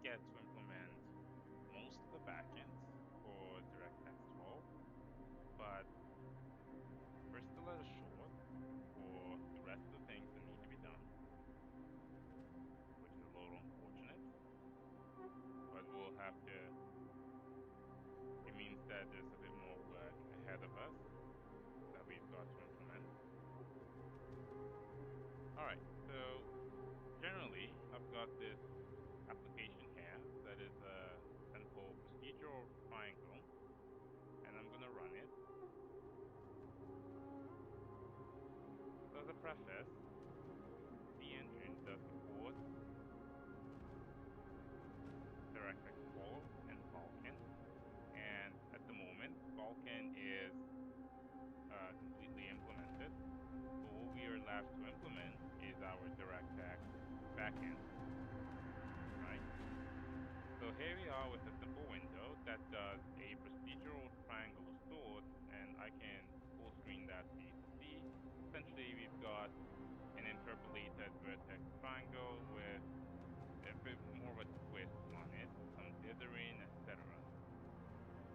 get to implement most of the backends for DirectX 12, but we're still at a short for the rest of the things that need to be done, which is a little unfortunate, but we'll have to, it means that there's a bit more work ahead of us that we've got to implement. Alright, so generally I've got this application here that is a simple procedural triangle, and I'm going to run it. So as a preface, the engine does support DirectX 12 and Vulkan, and at the moment Vulkan is completely implemented. But what we are left to implement is our DirectX backend, right? So here we are with a simple window that does a procedural triangle of sorts, and I can full screen that for you to see. Essentially, we've got an interpolated vertex triangle with a bit more of a twist on it, some dithering, etc.,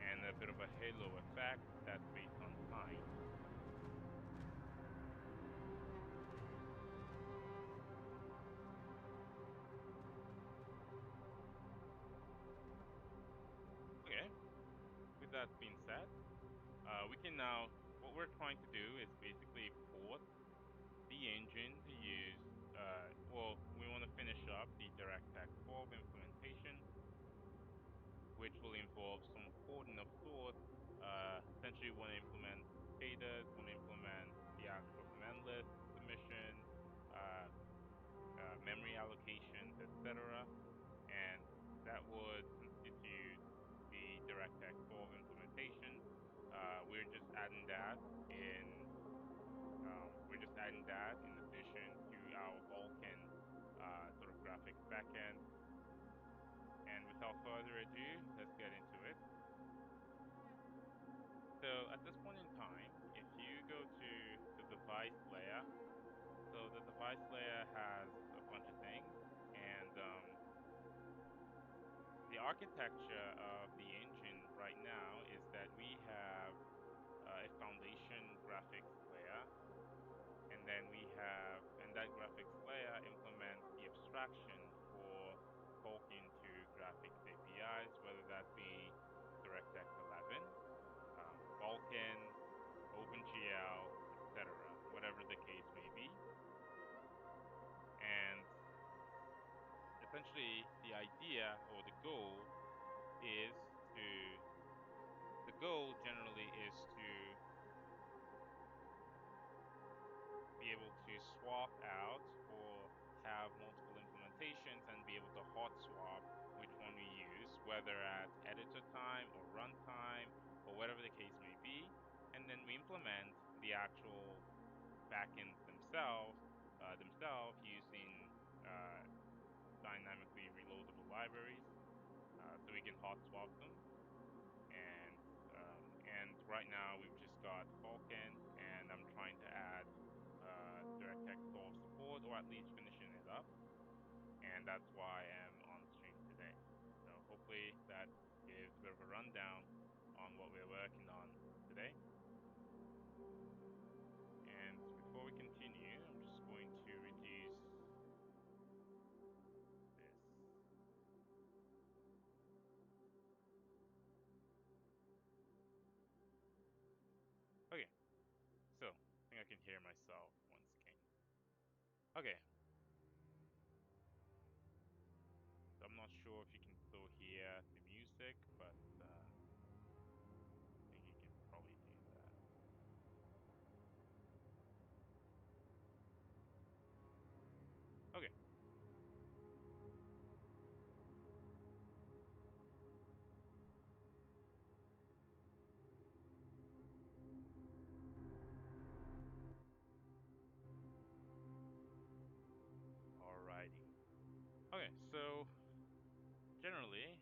and a bit of a halo effect that's based on time. Okay, with that being said, we can now, what we're trying to do is basically port the engine to use, well, we want to finish up the DirectX 12 implementation, which will involve some porting of sorts. Essentially, we want to implement data, want to implement the actual command list submission, memory allocations, etc. And that would constitute the DirectX 12 implementation. We're just adding that in. We're just adding that in addition to our Vulkan sort of graphics backend. And without further ado, let's get into it. So at this point in time, if you go to the device layer, so the device layer has a bunch of things, and the architecture of the engine right now is that we have a foundation graphics layer, and then we have, and that graphics layer implements the abstraction for talking to graphics APIs, whether that be DirectX 11, Vulkan, OpenGL, etc., whatever the case may be. And essentially, the idea or the goal is to, the goal generally is to be able to swap out or have multiple implementations and be able to hot swap which one we use, whether at editor time or runtime or whatever the case may be. And then we implement the actual backends themselves using dynamically reloadable libraries, so we can hot swap them. And right now we've just got Vulkan, and I'm trying to add DirectX 12 support, or at least finishing it up, and that's why I'm on stream today. So hopefully that gives a bit of a rundown on what we're working on today. And before we continue, I'm just going to reduce this. Okay, so I think I can hear myself once again. Okay. So I'm not sure if you can still hear the music, but I think you can probably do that. Okay. Alrighty. Okay, so generally,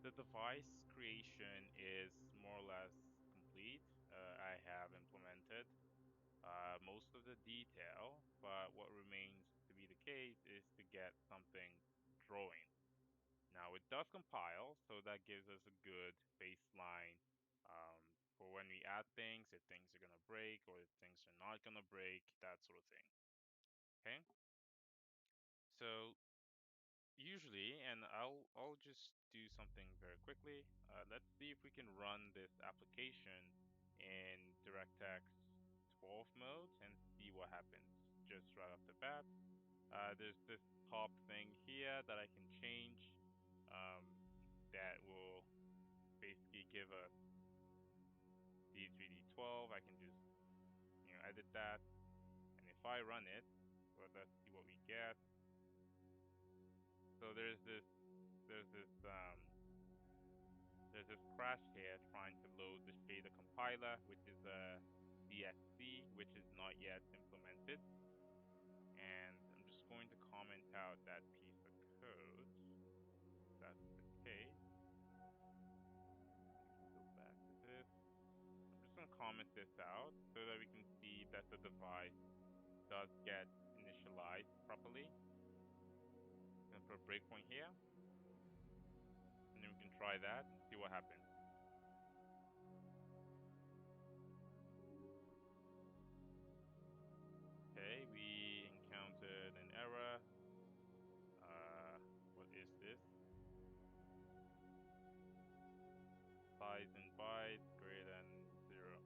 the device creation is more or less complete. I have implemented most of the detail, but what remains to be the case is to get something drawing. Now it does compile, so that gives us a good baseline for when we add things, if things are gonna break or if things are not gonna break, that sort of thing. Okay. So usually, and I'll just do something very quickly. Let's see if we can run this application in DirectX 12 mode and see what happens just right off the bat. There's this top thing here that I can change that will basically give us D3D12. I can just edit that, and if I run it, well, let's see what we get. So there's this crash here trying to load the shader compiler, which is a DXC, which is not yet implemented. And I'm just going to comment out that piece of code. If that's the case. Go back to this. I'm just going to comment this out so that we can see that the device does get initialized properly. I'm going to put a breakpoint here. And then we can try that and see what happens. Okay, we encountered an error. What is this? Size in bytes greater than 0.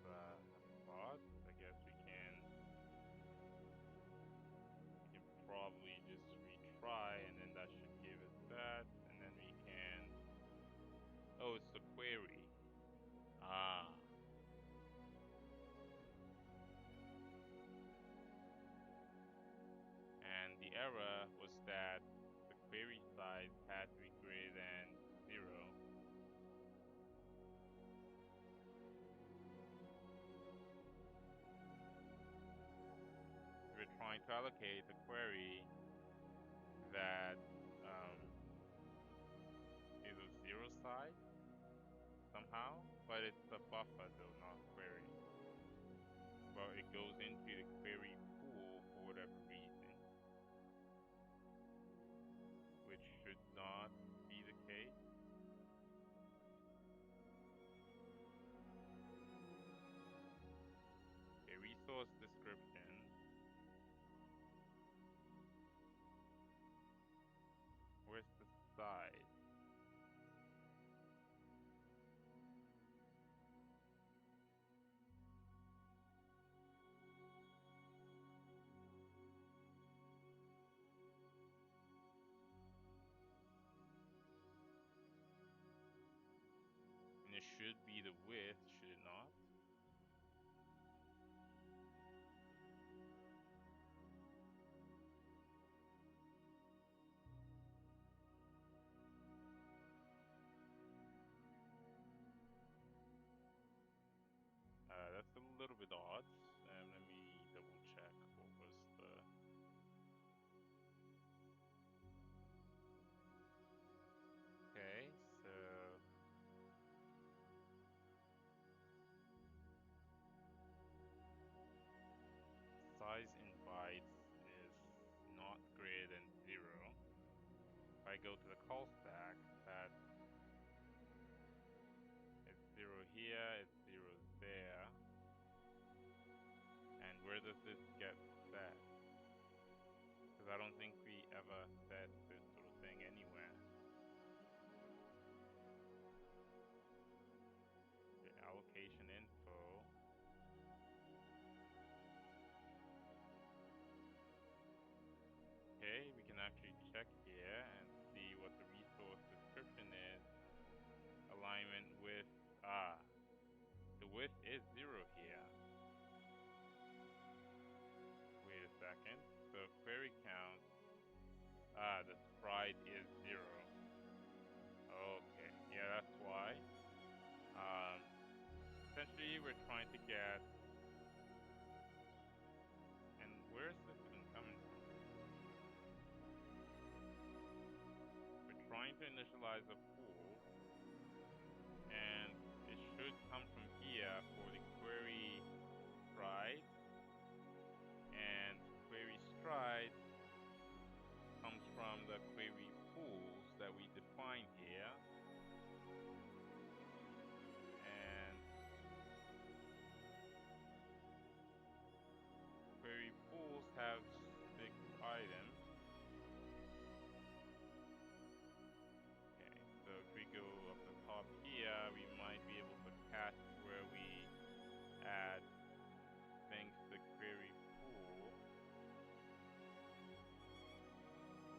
That's odd. I guess we can probably just retry, and then that should give us that, and then we can. Oh, it's the query. And the error was that the query size had to be greater than 0. We're trying to allocate a query that is of 0 size somehow, but it's a buffer though, not query. Well, it goes into the query pool for whatever reason, which should not be the case. Okay, resource description. Where's the size? And it should be the width, should it not? That's a little bit odd. Let me double check what was the... Okay, so... size in bytes is not greater than 0. If I go to the call stack, that it's 0 here, it's 0 there. And where does this get set? Because I don't think we ever set this sort of thing anywhere. The allocation info. Okay, we can actually check here and see what the resource description is. Alignment with, the width is 0 here. Wait a second. So query count, the sprite is 0. Okay, yeah, that's why. Essentially, we're trying to get, and where is this even coming from? We're trying to initialize a pool, and it should come from here for the query sprite at where we add things to the query pool.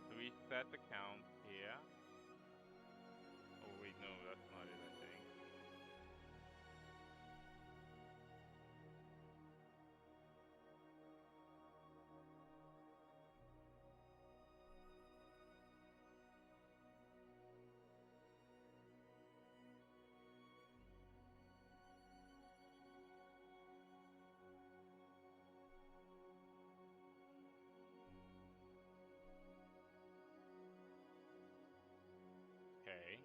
So we set the count here. Oh wait, no, that's not it, I think. Okay.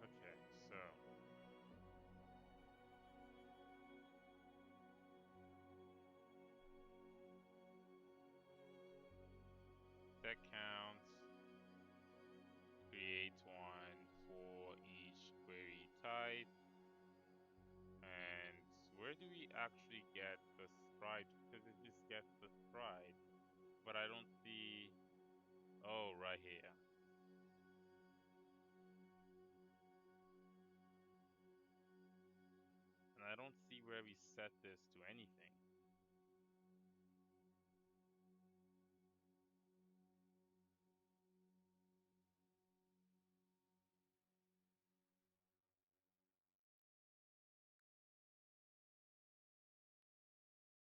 Okay, so set counts creates one for each query type. And where do we actually get the stripes? Because it just gets the stripe, but I don't see. Oh, right here. And I don't see where we set this to anything.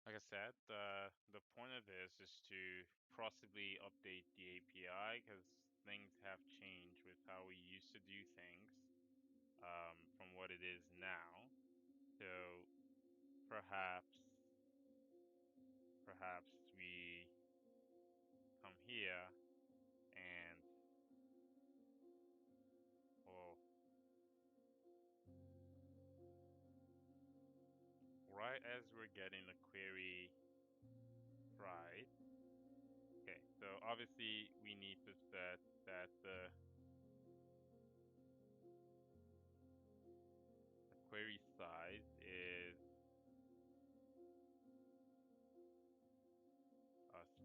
Like I said, the point of this is to possibly update the API because things have changed with how we used to do things from what it is now. So perhaps we come here and, well, right as we're getting the query right. Okay, so obviously we need to set that the query size is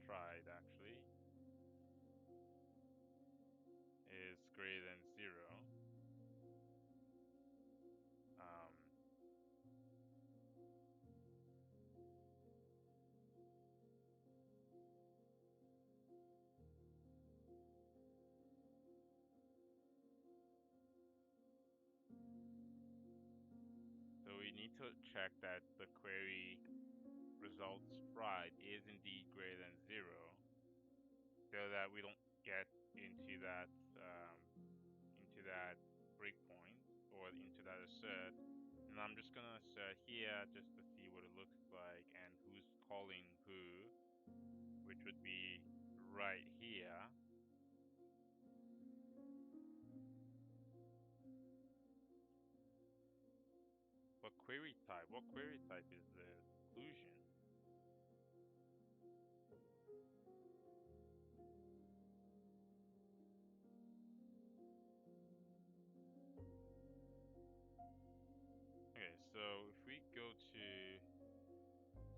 stride actually is greater than 0. Um, so we need to check that the query result stride is indeed greater than 0, so that we don't get into that breakpoint or into that assert. And I'm just gonna assert here just to see what it looks like and who's calling who, which would be right here. What query type? What query type is the inclusion? Okay, so if we go to,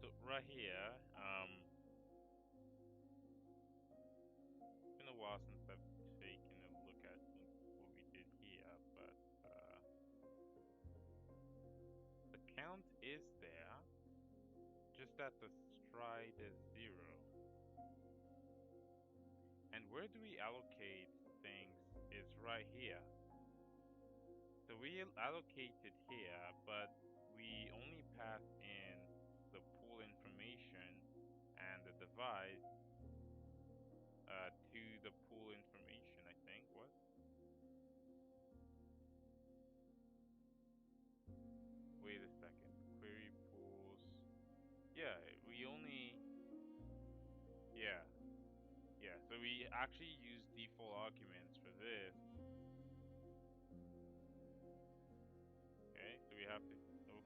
so right here, it's been a while since I've taken a look at what we did here, but the count is there, just that the stride is 0. And where do we allocate things is right here. So we allocate it here, but we only pass in the pool information and the device to the pool information, I think. What? Wait a second. Query pools. Yeah, we only. Yeah, yeah. So we actually use default arguments for this. Okay, so we have to.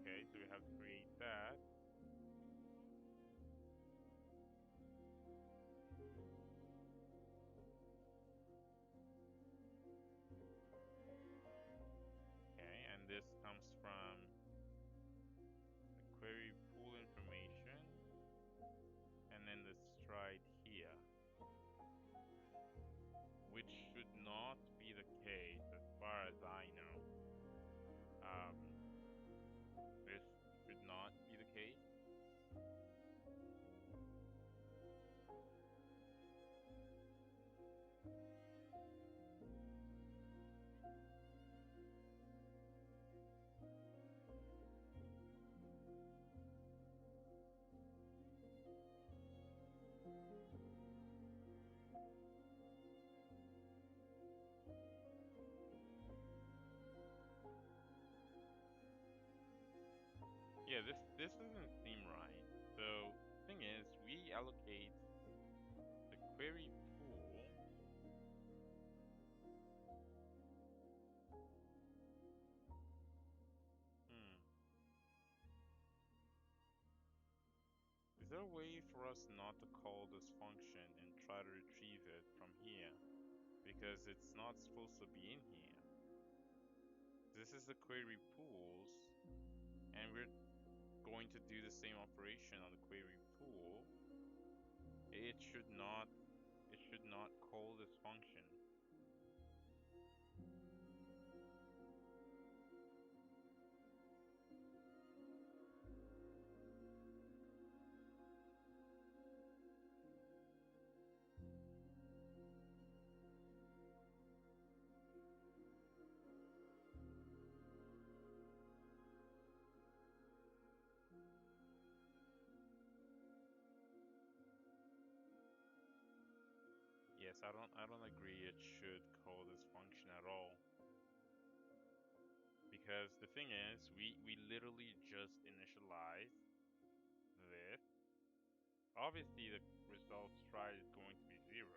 Okay, so we have to create that. Okay, and this comes from Yeah, this doesn't seem right. So thing is, we allocate the query pool. Hmm. Is there a way for us not to call this function and try to retrieve it from here? Because it's not supposed to be in here. This is the query pools, and we're going to do the same operation on the query pool. It should not call this function. Yes, I don't agree it should call this function at all. Because the thing is, we literally just initialize this. Obviously the result stride is going to be 0. I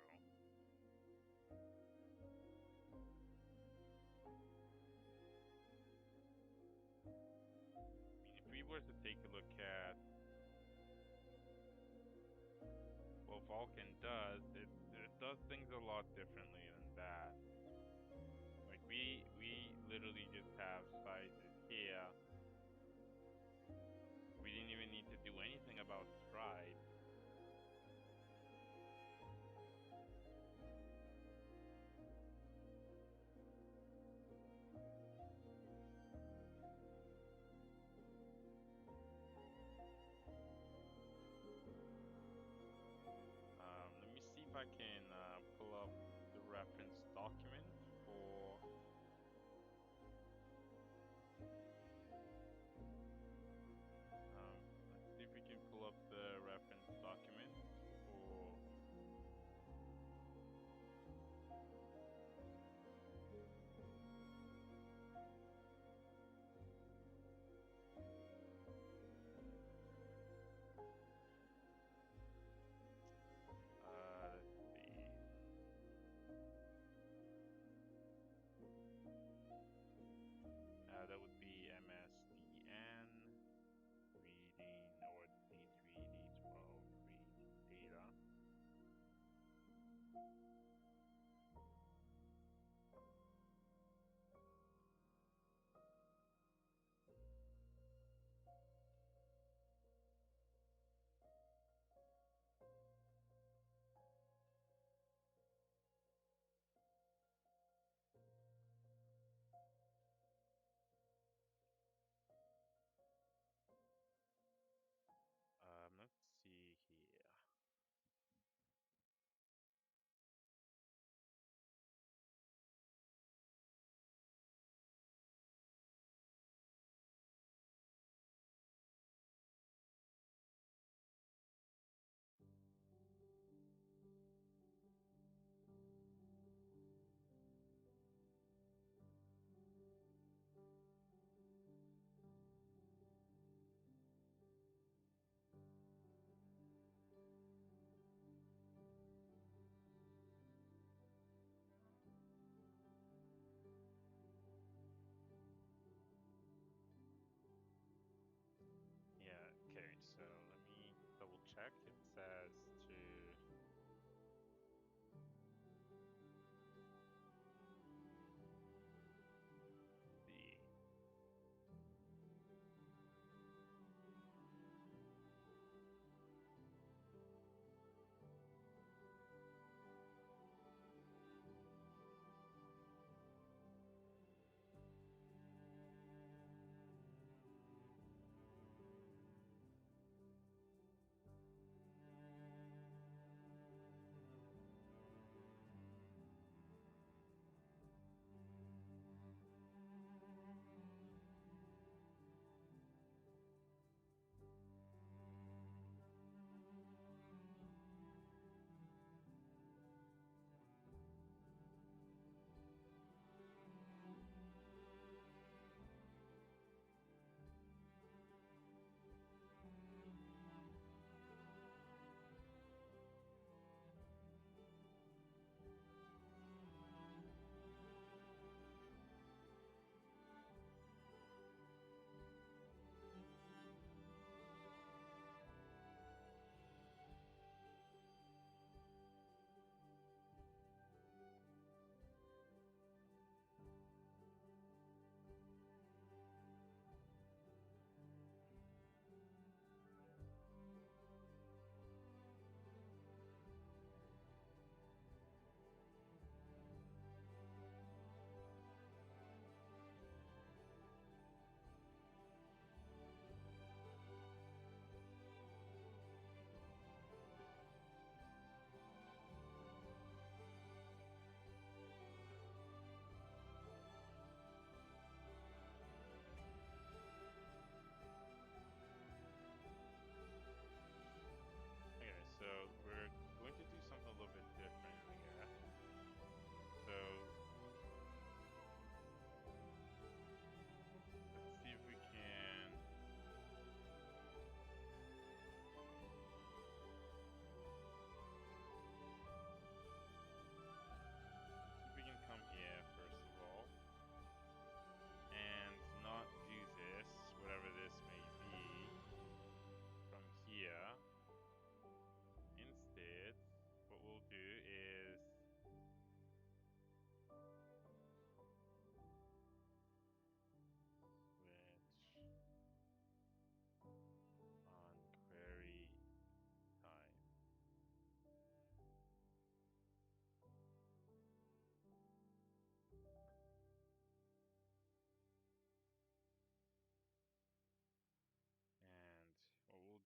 mean, if we were to take a look at what Vulkan does, it does things a lot differently than that. Like we literally just have sizes here. We didn't even need to do anything about stride. Let me see if I can pull up the reference document for. Let's see if we can pull up the reference document for. Let's see.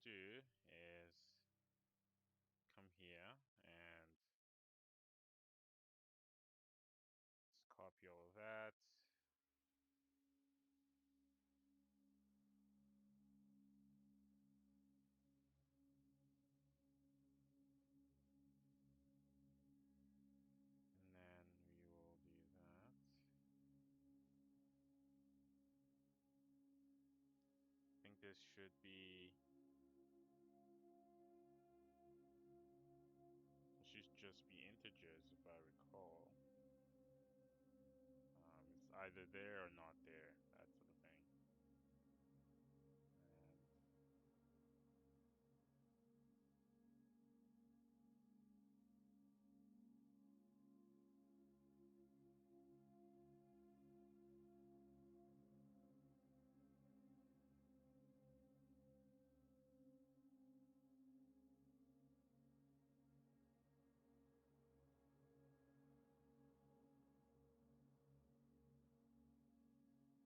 do is come here and let's copy all of that. And then we will do that. I think this should be, it should just be integers if I recall. It's either there or not there, that sort of thing.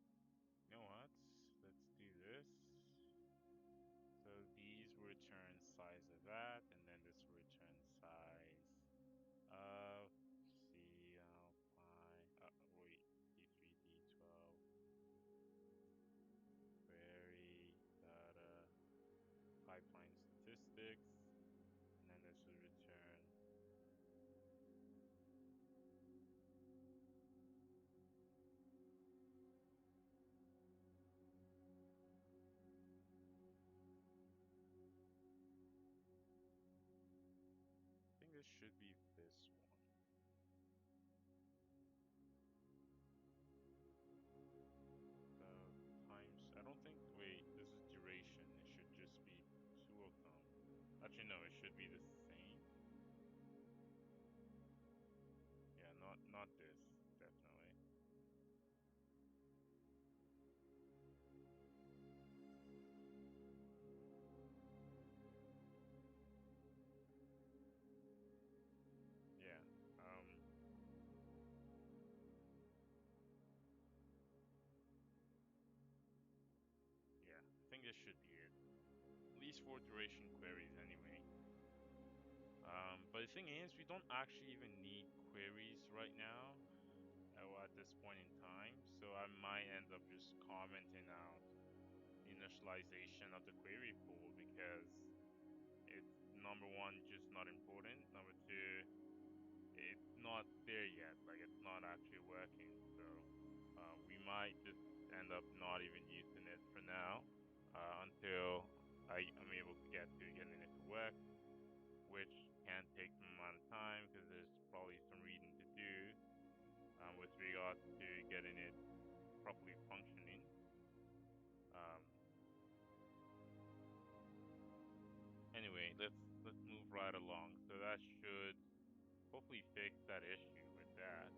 And you know what? Let's do this. So these return size of that, and then this return size of C Alpine. Wait, D3, D12, query, data, pipeline statistics, and then this will return. I think this should be this one. Times, I don't think, wait, this is duration. It should just be two of them. Actually, no, it should be the same. Yeah, not this, definitely. Yeah. Yeah, I think this should be it. At least for duration queries anyway. But the thing is, we don't actually even need queries right now, or at this point in time, so I might end up just commenting out initialization of the query pool because it's number one, just not important. Number two, it's not there yet. Like it's not actually working. So we might just end up not even using it for now until I'm able to get to getting it to work, which can take some amount of time because there's probably some reading to do with regard to getting it properly functioning. Anyway, let's move right along. So that should hopefully fix that issue with that.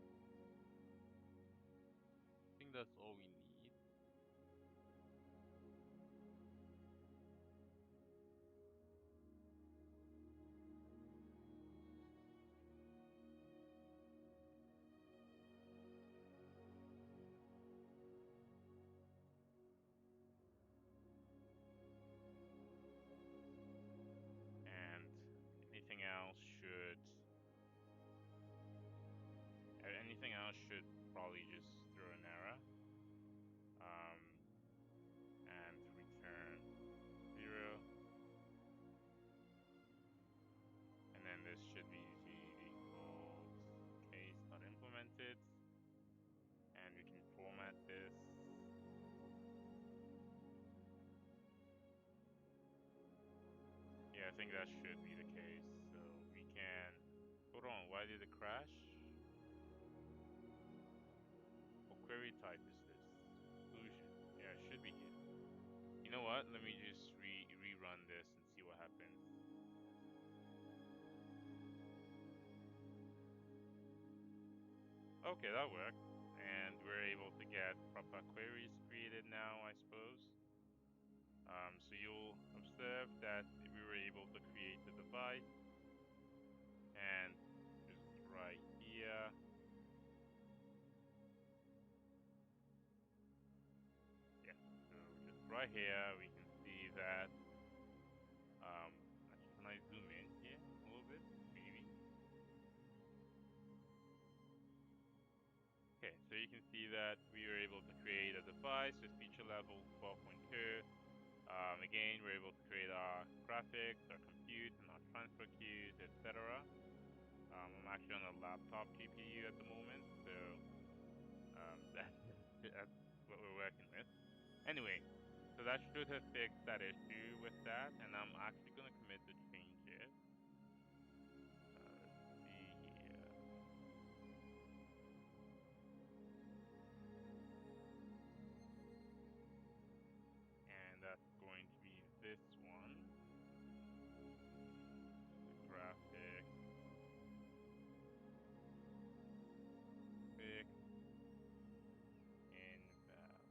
I think that's all we need. And anything else should probably just throw an error and return 0. And then this should be the default case not implemented. And we can format this. Yeah, I think that should be the case. So we can, hold on, why did it crash? What query type is this? Exclusion. Yeah, it should be here. You know what? Let me just rerun this and see what happens. Okay, that worked. And we're able to get proper queries created now, I suppose. So you'll observe that we were able to create the device and just right here. Yeah, so just right here we can see that you can see that we were able to create a device with feature level 12.2. Again, we're able to create our graphics, our compute, and our transfer queues, etc. I'm actually on a laptop GPU at the moment, so that's what we're working with. Anyway, so that should have fixed that issue with that, and I'm actually going to commit the changes. Let's see here. And that's going to be this one. The graphic fix invalid.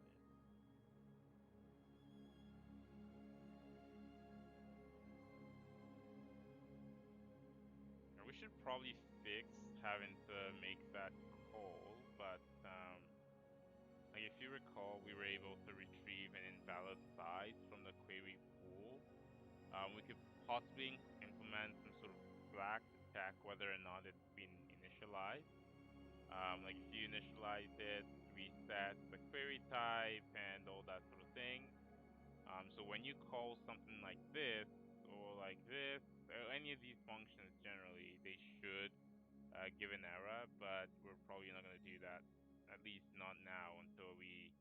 And we should probably fix having to make that call, but like if you recall, we were able to retrieve an invalid size from the query pool. We could possibly implement some sort of flag to check whether or not it's been initialized. Like if you initialize it, reset the query type and all that sort of thing. So when you call something like this or like this, or any of these functions generally, they should give an error, but we're probably not going to do that, at least not now, until we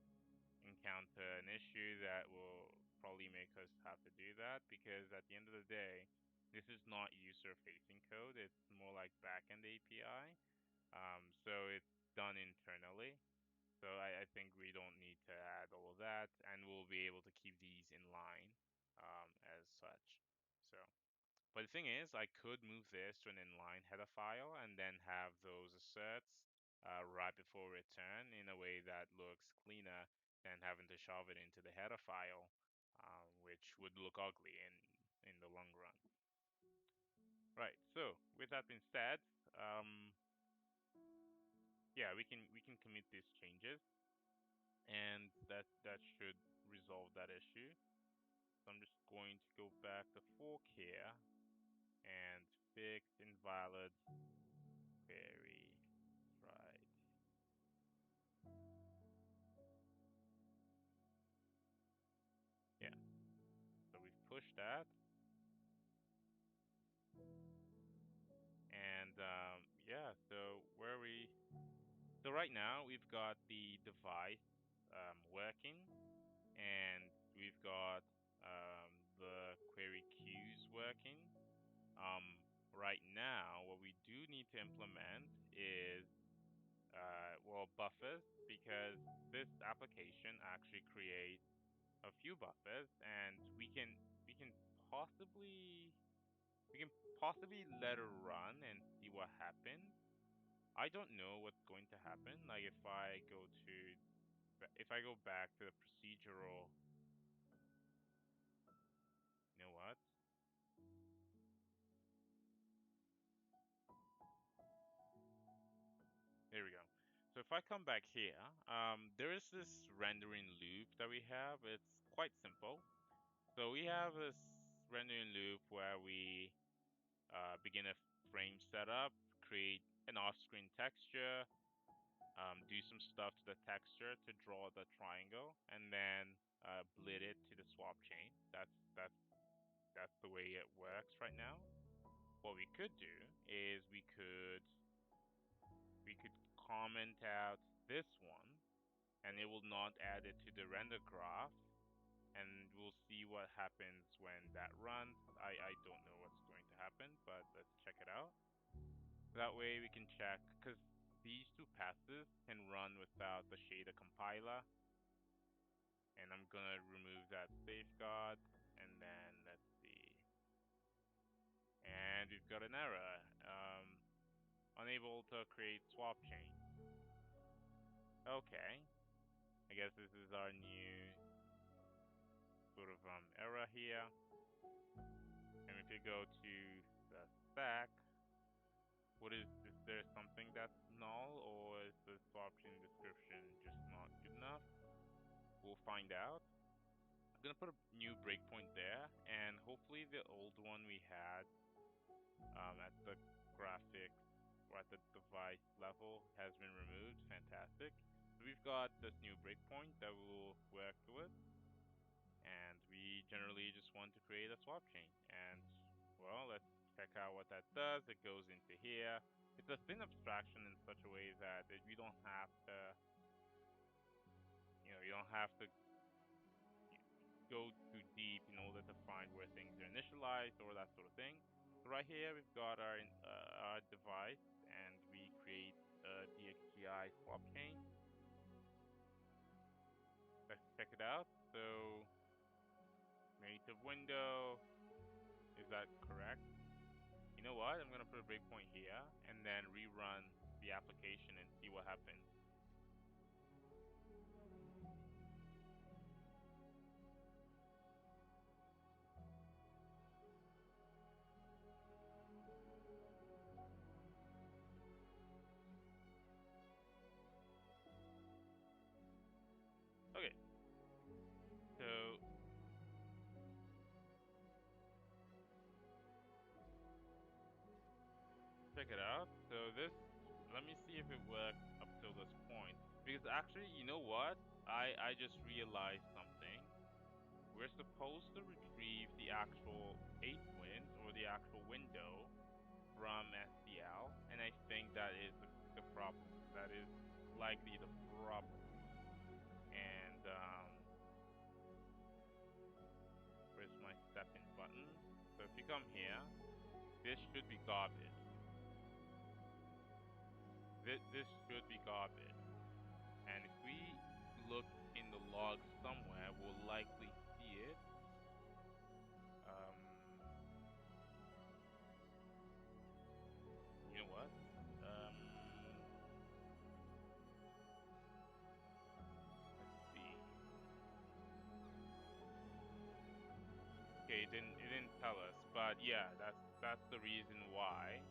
encounter an issue that will probably make us have to do that, because at the end of the day, this is not user-facing code. It's more like backend API. So it's done internally. So I think we don't need to add all of that, and we'll be able to keep these in line as such. So, but the thing is, I could move this to an inline header file and then have those asserts right before return in a way that looks cleaner than having to shove it into the header file, which would look ugly in the long run. Right. So with that being said, yeah, we can commit these changes, and that should resolve that issue. So I'm just going to go back to fork here and fix invalid query. Right. Yeah. So we've pushed that, and yeah. So where we so right now we've got the device working, and we've got the query queues working. Right now, what we do need to implement is, well, buffers, because this application actually creates a few buffers, and we can possibly we can possibly let it run and see what happens. I don't know what's going to happen. Like if I go back to the procedural, you know what? There we go. So if I come back here, there is this rendering loop that we have. It's quite simple. So we have this rendering loop where we begin a frame setup, create an off-screen texture, do some stuff to the texture to draw the triangle, and then bleed it to the swap chain. That's the way it works right now. What we could do is we could comment out this one, and it will not add it to the render graph, and we'll see what happens when that runs. I don't know what's going to happen, but let's check it out. That way we can check, because these two passes can run without the shader compiler, and I'm gonna remove that safeguard, and then let's see. And we've got an error. Unable to create swap chain. Okay, I guess this is our new sort of error here. And if you go to the stack, is there something that's null, or is the swap chain description just not good enough? We'll find out. I'm gonna put a new breakpoint there, and hopefully the old one we had at the graphics or at the device level has been removed. Fantastic. So we've got this new breakpoint that we'll work with, and we generally just want to create a swap chain. And well, let's check out what that does. It goes into here. It's a thin abstraction in such a way that you don't have to, you don't have to go too deep in order to find where things are initialized or that sort of thing. So right here we've got our device, and we create a DXGI swap chain. Let's check it out. So native window, is that correct? You know what? I'm gonna put a breakpoint here and then rerun the application and see what happens. Okay, so check it out. So this, let me see if it works up till this point. Because actually, you know what? I just realized something. We're supposed to retrieve the actual 8-wins or the actual window from SDL, and I think that is the problem. That is likely the problem. And where's my step in button? So if you come here, this should be garbage. This should be garbage. And if we look in the logs somewhere, we'll likely see it. You know what? Let's see. Okay, it didn't tell us, but yeah, that's the reason why.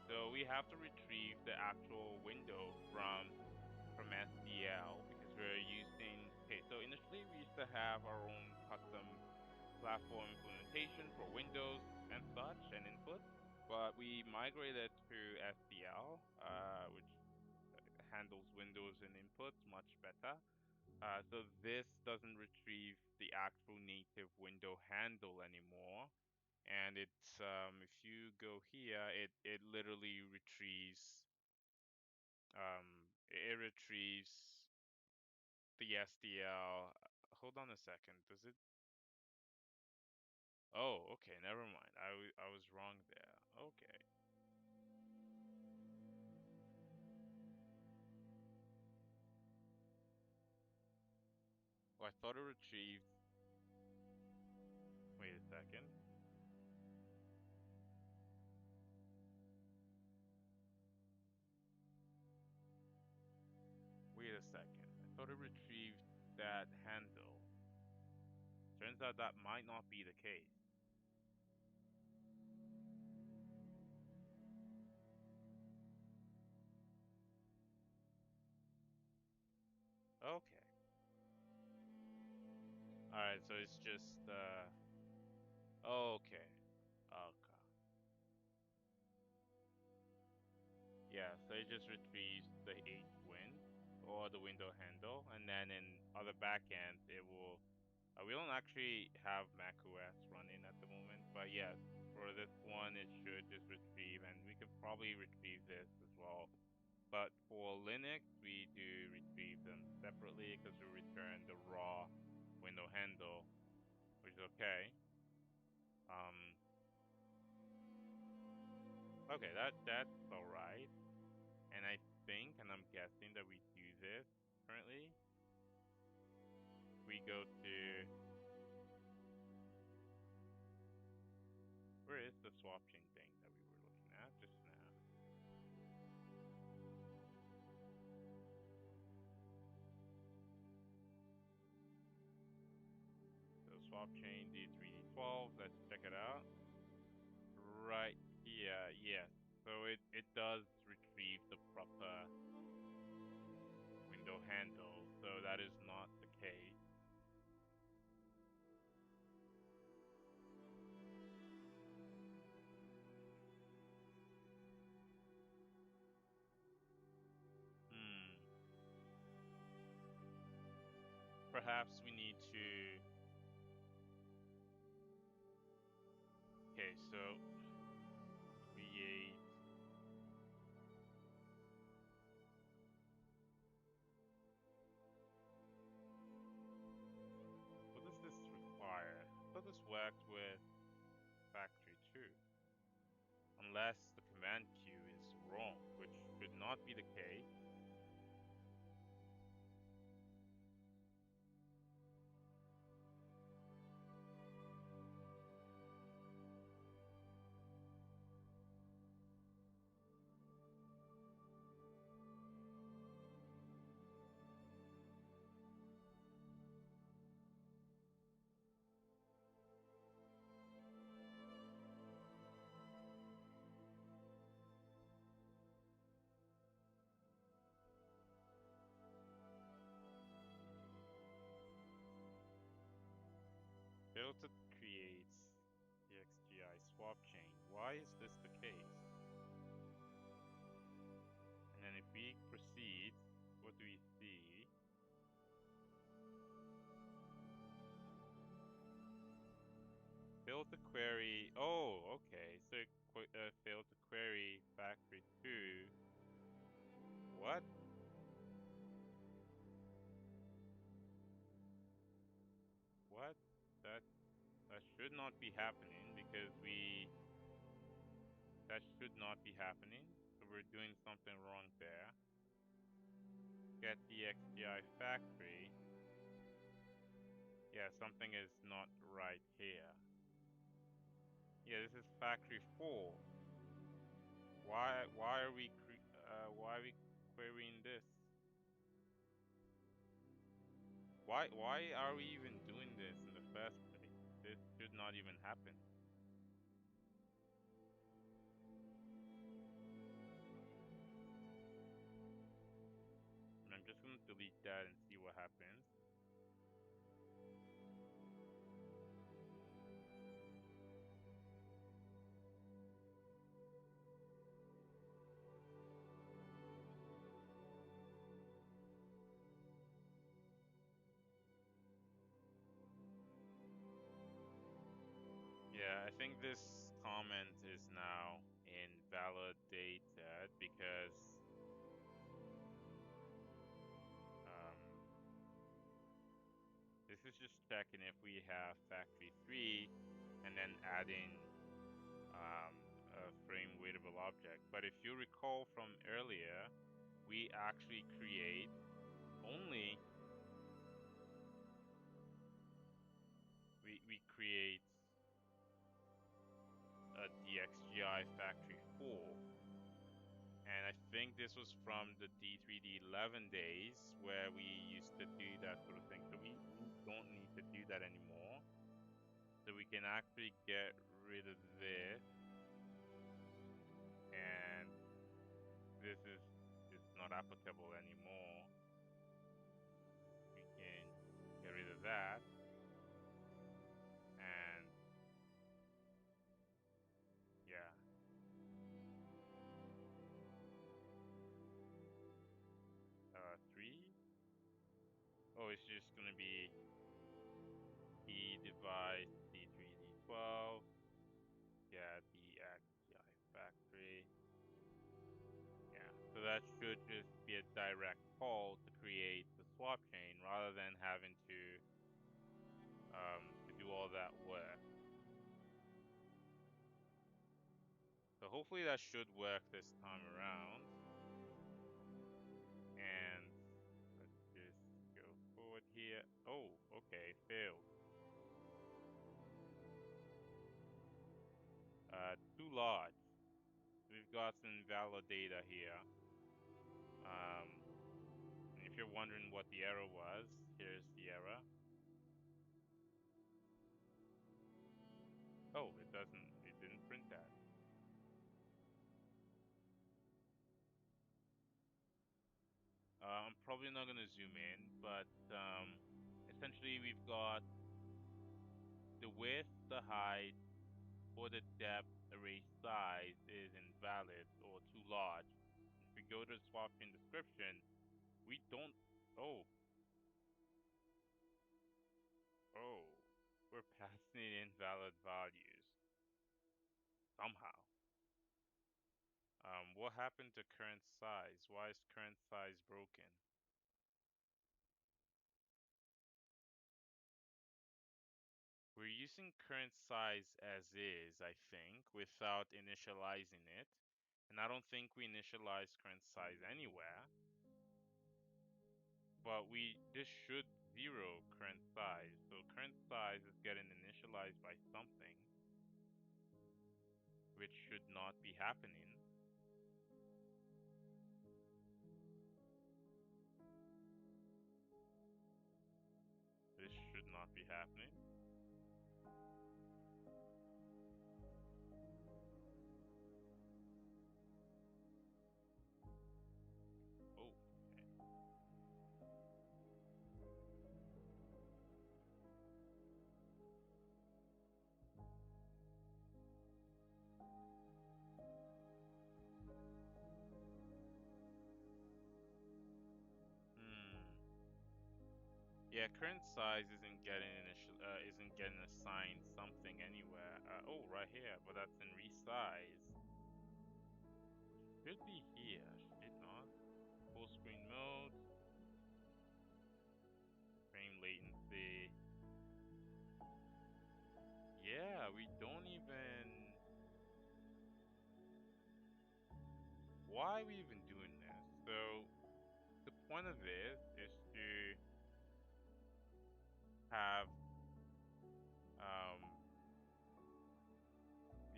So we have to retrieve the actual window from SDL because we're using. Okay, so initially we used to have our own custom platform implementation for Windows and such and input, but we migrated to SDL, which handles Windows and inputs much better. So this doesn't retrieve the actual native window handle anymore. And it's if you go here, it literally retrieves it retrieves the SDL. Hold on a second. Does it? Oh, okay, never mind. I was wrong there. Okay. Well, I thought it retrieved. Wait a second. Wait a second. I thought it retrieved that handle. Turns out that might not be the case. Okay. All right, so it's just okay. Okay. Yeah, so it just retrieves the 8 wins or the window handle, and then in other backends it will. We don't actually have macOS running at the moment, but yes, for this one it should just retrieve, and we could probably retrieve this as well. But for Linux, we do retrieve them separately because we return the raw window handle, which is okay. Um, okay, that's all right. And I think, and I'm guessing that we do this currently. We go to, where is the swap chain thing that we were looking at just now? So swap chain D3D12, let's check it out. Right here, yes. So it does retrieve the proper window handle, so that is not the case. Hmm. perhaps we need to, okay, so create, what does this require? I thought this worked with factory too. Unless the command queue is wrong, which should not be the case. Filter creates the XGI swap chain. Why is this the case? And then if we proceed, what do we see? Failed to query. Oh, okay. So it failed to query factory 2. What? What? That that should not be happening because that should not be happening. So we're doing something wrong there. Get the XGI factory. Yeah, something is not right here. Yeah, this is factory 4. Why are we querying this? Why are we even doing this in the first place? This should not even happen. And I'm just gonna delete that and see what happens. Yeah, I think this comment is now invalidated because this is just checking if we have factory 3 and then adding a frame waitable object. But if you recall from earlier, we actually create only we create a DXGI factory 4. And I think this was from the D3D 11 days where we used to do that sort of thing. So we don't need to do that anymore. So we can actually get rid of this. And this is just not applicable anymore. We can get rid of that. And yeah. Three? Oh, it's just gonna be D device D3, D12. Yeah, the XGI factory. Yeah, so that should just be a direct call to create the swap chain rather than having to do all that work. So hopefully that should work this time around. And let's just go forward here. Oh, okay, failed. Too large. We've got some invalid data here. And if you're wondering what the error was, here's the error. Oh, it didn't print that. I'm probably not going to zoom in, but essentially we've got the width, the height, or the depth array size is invalid or too large. If we go to the swap chain description, we don't. Oh, we're passing in invalid values somehow. What happened to current size? Why is current size broken? We're using current size as is, I think, without initializing it. And I don't think we initialize current size anywhere. But this should zero current size. So current size is getting initialized by something, which should not be happening. This should not be happening. Oh, okay. Yeah, current size isn't getting assigned something anywhere. Oh, right here, but that's in resize. Should be here, should it not? Full screen mode, frame latency. Yeah, we don't even. Why are we even doing this? So the point of this is to have um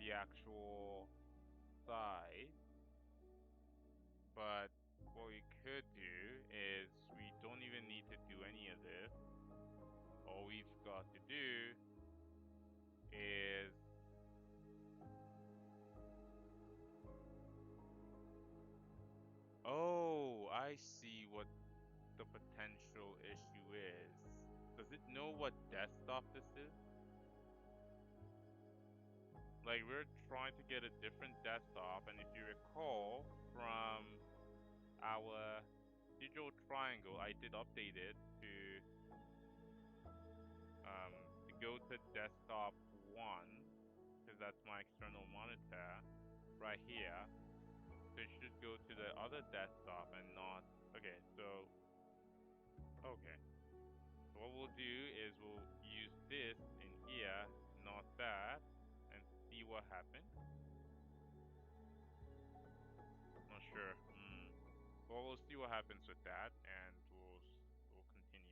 the actual size, but what we could do is we don't even need to do any of this. All we've got to do is oh, I see what the potential issue is. Does it know what desktop this is? Like, we're trying to get a different desktop, and if you recall from our digital triangle, I did update it to go to desktop 1, because that's my external monitor right here. So it should go to the other desktop and not. Okay, so okay. So what we'll do is we'll use this in here, not that, and see what happens. Not sure. Well, we'll see what happens with that, and we'll continue.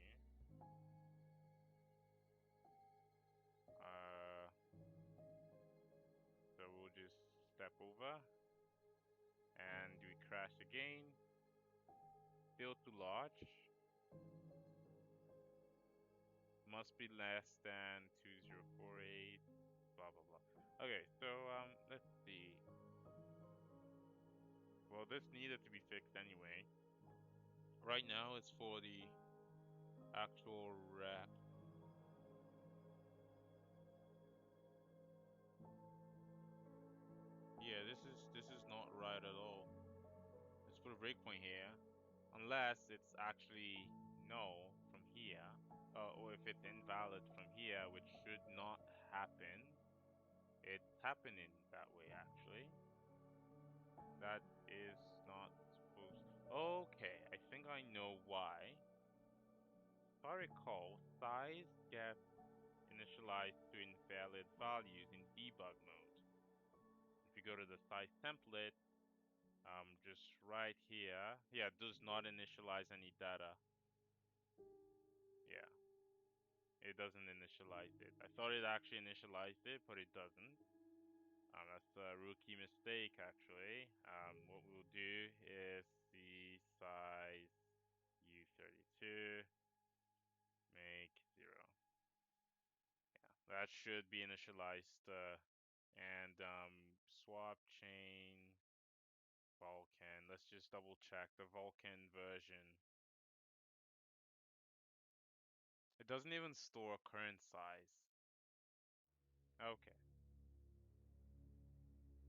Uh, so we'll just step over, and we crash again. Still too large. Must be less than 2048. Blah blah blah. Okay, so let's see. Well, this needed to be fixed anyway. Right now, it's for the actual wrap. Yeah, this is not right at all. Let's put a breakpoint here, unless it's actually null from here, or if it's invalid from here, which should not happen. It's happening that way actually. That is not supposed. Okay, I think I know why. If I recall, size gets initialized to invalid values in debug mode. If you go to the size template, just right here, yeah, it does not initialize any data. Yeah, it doesn't initialize it. I thought it actually initialized it, but it doesn't. That's a rookie mistake, actually. What we'll do is the size U32 make 0. Yeah, that should be initialized. And swap chain Vulkan. Let's just double check the Vulkan version. It doesn't even store current size. Okay.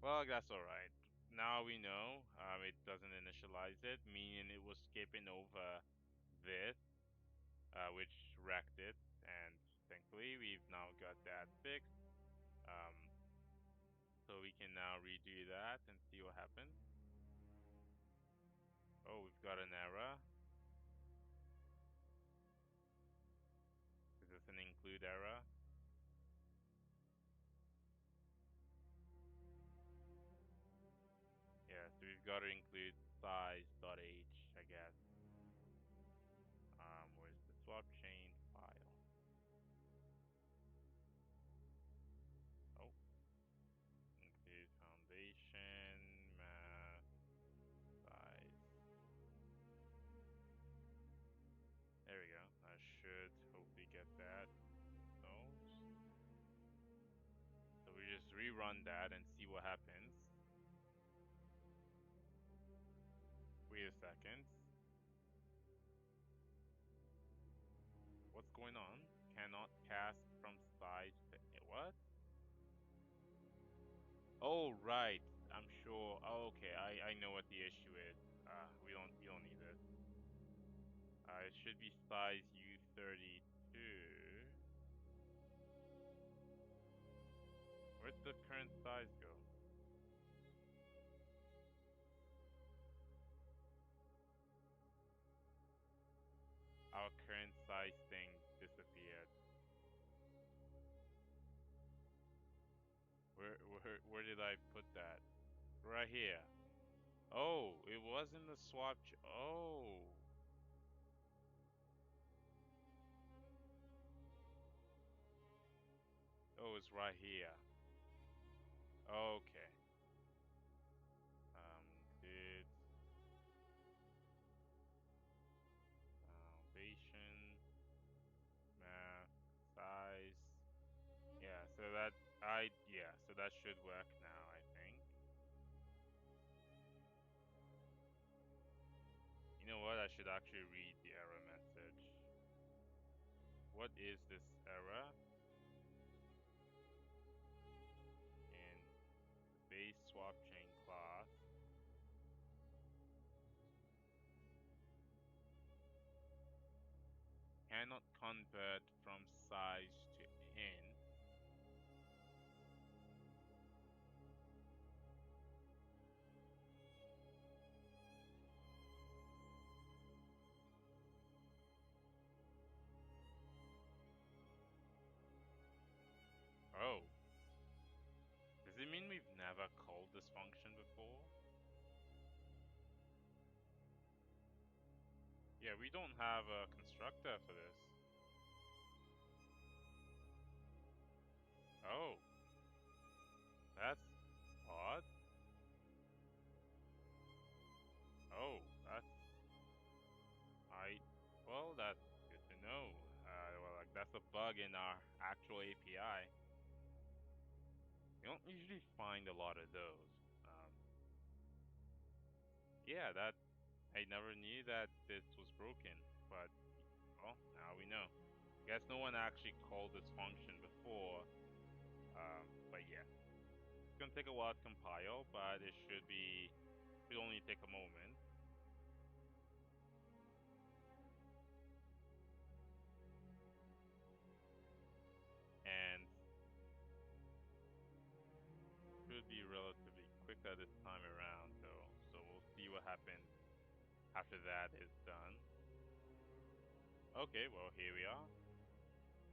Well, that's alright. Now we know it doesn't initialize it, meaning it was skipping over this, which wrecked it, and thankfully Successfully, we've now got that fixed. So we can now redo that and see what happens. Oh, we've got an error. Is this an include error? Yeah, so we've got to include size.h, I guess. Where's the swap chain file? Oh, include foundation, math, size. There we go. I should hopefully get that. So we just rerun that and see what happens. Wait a second. What's going on? Cannot cast from size to what? Oh right, I'm sure. Oh, okay, I know what the issue is. We don't need this. It should be size U32. Where'd the current size go? Our current size thing disappeared. Where did I put that? Right here. Oh, it was in the swap. Oh. Oh, it's right here. Okay. Did foundation math size. Yeah, so so that should work now, I think. You know what? I should actually read the error message. What is this error? In the base swap chain class, cannot convert from size to int. Oh. Does it mean we've never called this function before? Yeah, we don't have a constructor for this. Oh. That's odd. Oh, well, that's good to know. Well, like, that's a bug in our actual API. You don't usually find a lot of those. Yeah, I never knew that this was broken, but, well, now we know. Guess no one actually called this function before, but yeah. It's gonna take a while to compile, but it should only take a moment. And should be relatively quicker this time around though, so we'll see what happens after that is done. Okay, well here we are.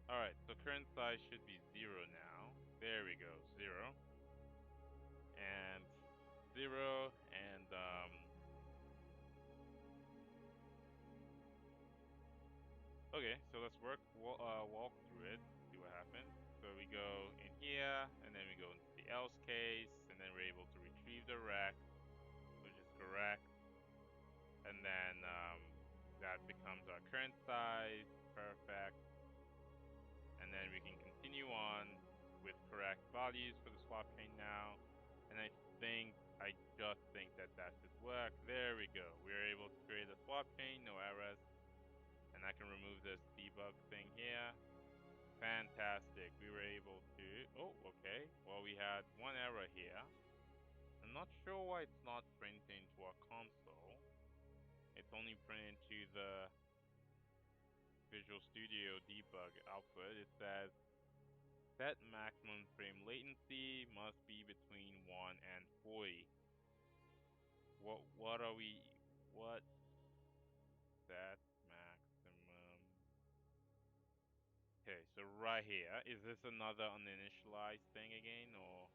Alright, so current size should be 0 now. There we go, 0. And 0, and okay, so let's walk through it, see what happens. So we go in here, and then we go into the else case, and then we're able to retrieve the rect, which is correct. And then that becomes our current size, perfect. And then we can continue on with correct values for the swap chain now. And I just think that should work. There we go. We're able to create a swap chain, no errors. And I can remove this debug thing here. Fantastic. We were able to, oh, okay. Well, we had one error here. I'm not sure why it's not printing to our console. It's only printing to the Visual Studio debug output. It says Set maximum frame latency must be between 1 and 40. What are we, what set maximum? Okay, so right here, is this another uninitialized thing again, or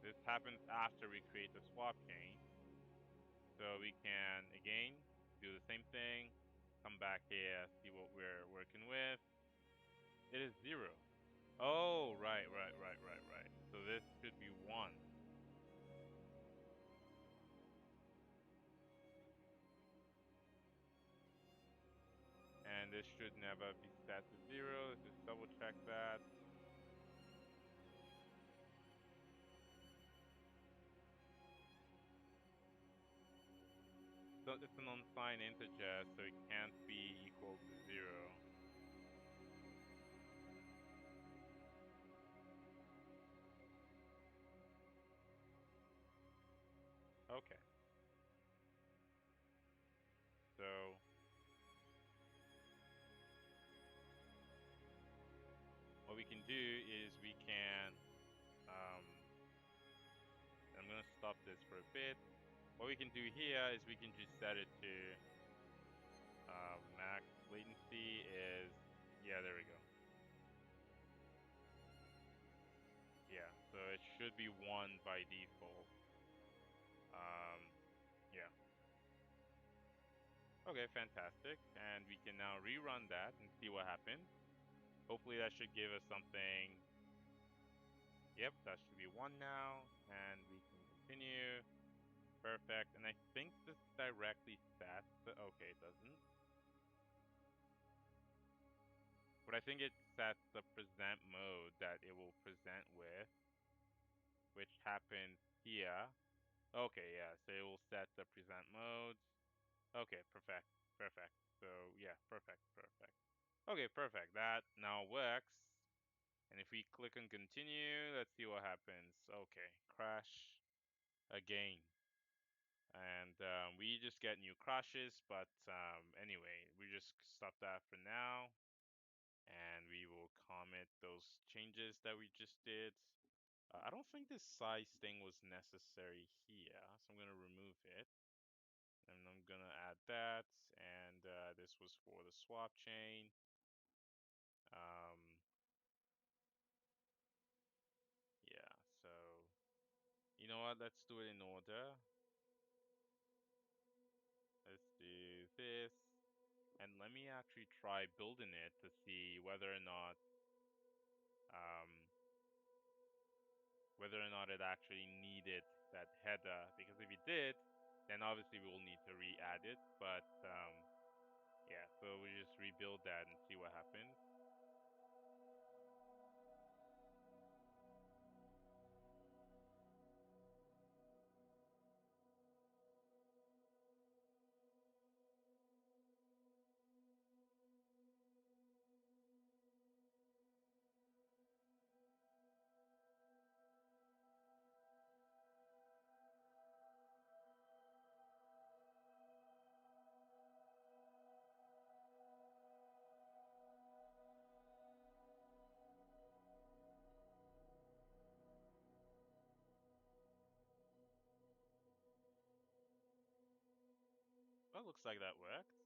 this happens after we create the swap chain? So we can, again, do the same thing, come back here, see what we're working with. It is 0. Oh, right. So this should be 1. And this should never be set to 0. Let's just double check that. So it's an unsigned integer, so it can't be equal to 0. Okay. So what we can do is we can, I'm gonna stop this for a bit. What we can do here is we can just set it to max latency is, yeah, there we go. Yeah, so it should be 1 by default. Yeah. Okay, fantastic. And we can now rerun that and see what happens. Hopefully that should give us something. Yep, that should be 1 now. And we can continue. Perfect. And I think this directly sets the, okay, it doesn't. But I think it sets the present mode that it will present with, which happens here. Okay, yeah, so it will set the present modes. Okay, perfect. So yeah, perfect. Okay, perfect. That now works. And if we click on continue, let's see what happens. Okay, crash again. And we just get new crashes, but anyway, we just stop that for now. And we will commit those changes that we just did. I don't think this size thing was necessary here, so I'm going to remove it. And I'm going to add that. And this was for the swap chain. Yeah, so you know what? Let's do it in order. Let's do this. And let me actually try building it to see um, whether or not it actually needed that header. Because if it did, then obviously we'll need to re-add it. But yeah, so we just rebuild that and see what happens. Well, looks like that worked.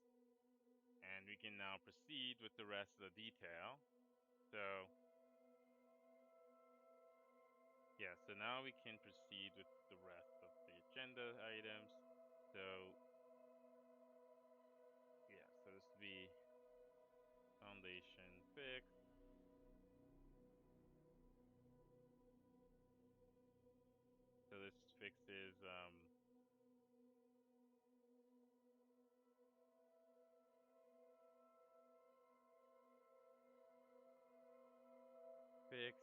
And we can now proceed with the rest of the detail. So yeah, so now we can proceed with the rest of the agenda items. So yeah, so this will be foundation fix. So this fixes fix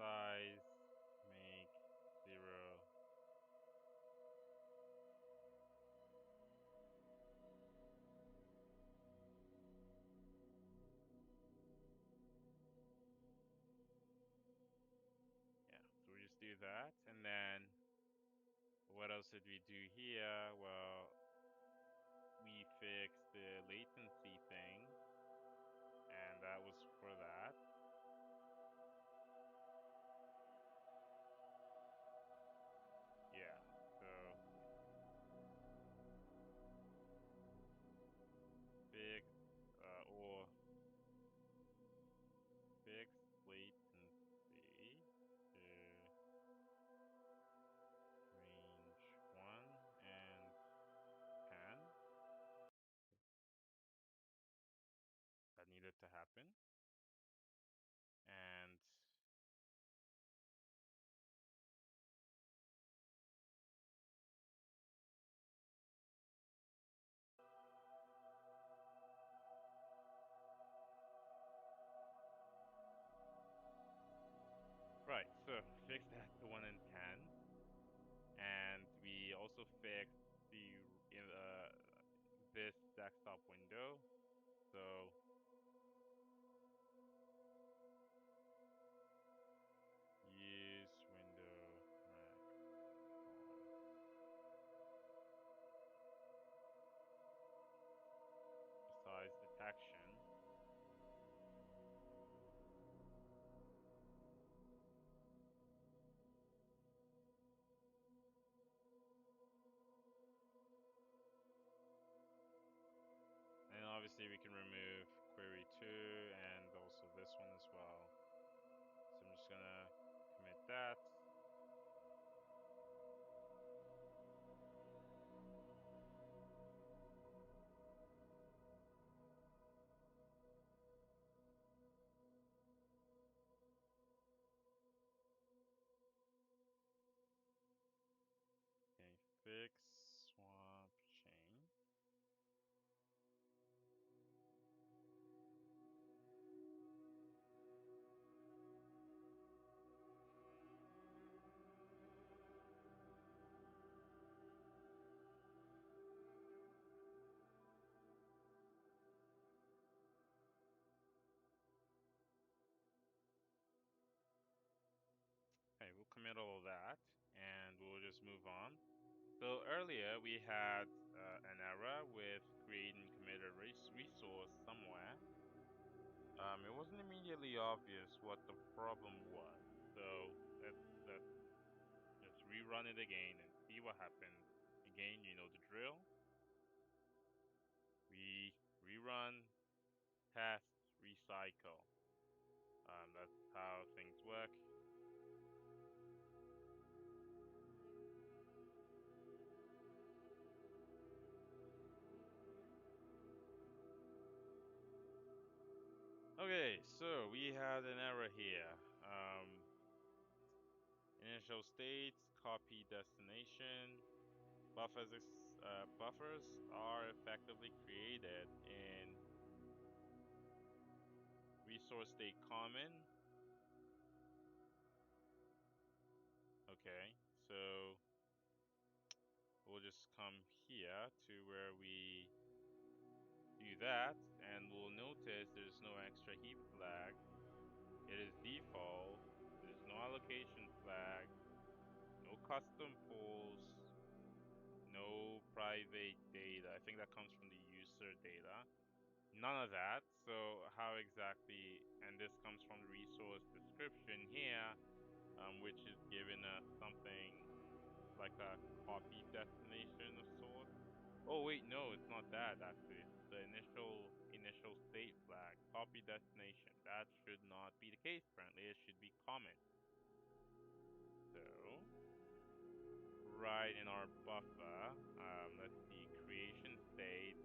size make 0. Yeah, so we just do that, and then what else did we do here? Well, we fixed the latency thing, and that was for that. open. And right, so fix that to 1 and 10. And we also fixed the this desktop window. So use window Mac size detection. And obviously we can remove query 2 and also this one as well. So I'm just gonna commit that. Okay, fix swap chain. Okay, we'll commit all of that and we'll just move on. So earlier we had an error with create and commit a resource somewhere. It wasn't immediately obvious what the problem was. So let's just rerun it again and see what happens. Again, you know the drill. We rerun, test, recycle. That's how things work. Okay, so we had an error here. Initial state, copy destination. Buffers are effectively created in resource state common. Okay, so we'll just come here to where we do that, and we'll notice there's no extra heap flag. It is default. There's no allocation flag, no custom pools, no private data. I think that comes from the user data. None of that. So how exactly, and this comes from the resource description here, which is giving us something like a copy destination of sorts. Oh wait, no, it's not that actually. It's the initial state flag, copy destination. That should not be the case currently. It should be common. So right in our buffer, let's see, creation state.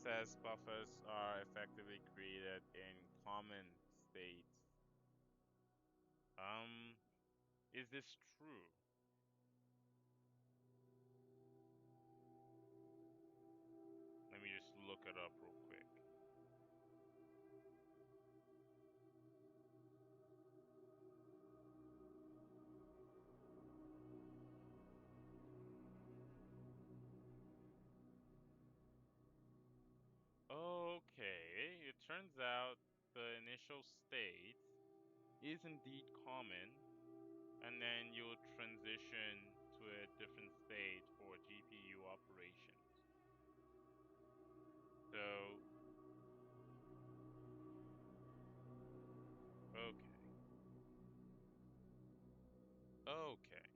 It says buffers are effectively created in common states. Is this true? Let me just look it up real quick. Okay, it turns out the initial state is indeed common, and then you'll transition to a different state for GPU operations. So, okay. Okay.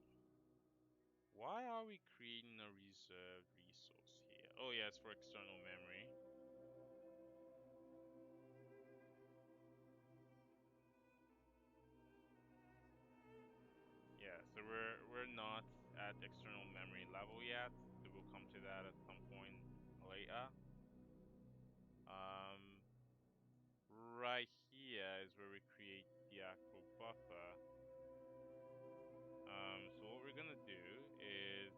Why are we creating a reserved resource here? Oh yeah, it's for external memory. Yeah, so we're not at external memory level yet, so we'll come to that at some point later. Right here is where we create the actual buffer. So what we're gonna do is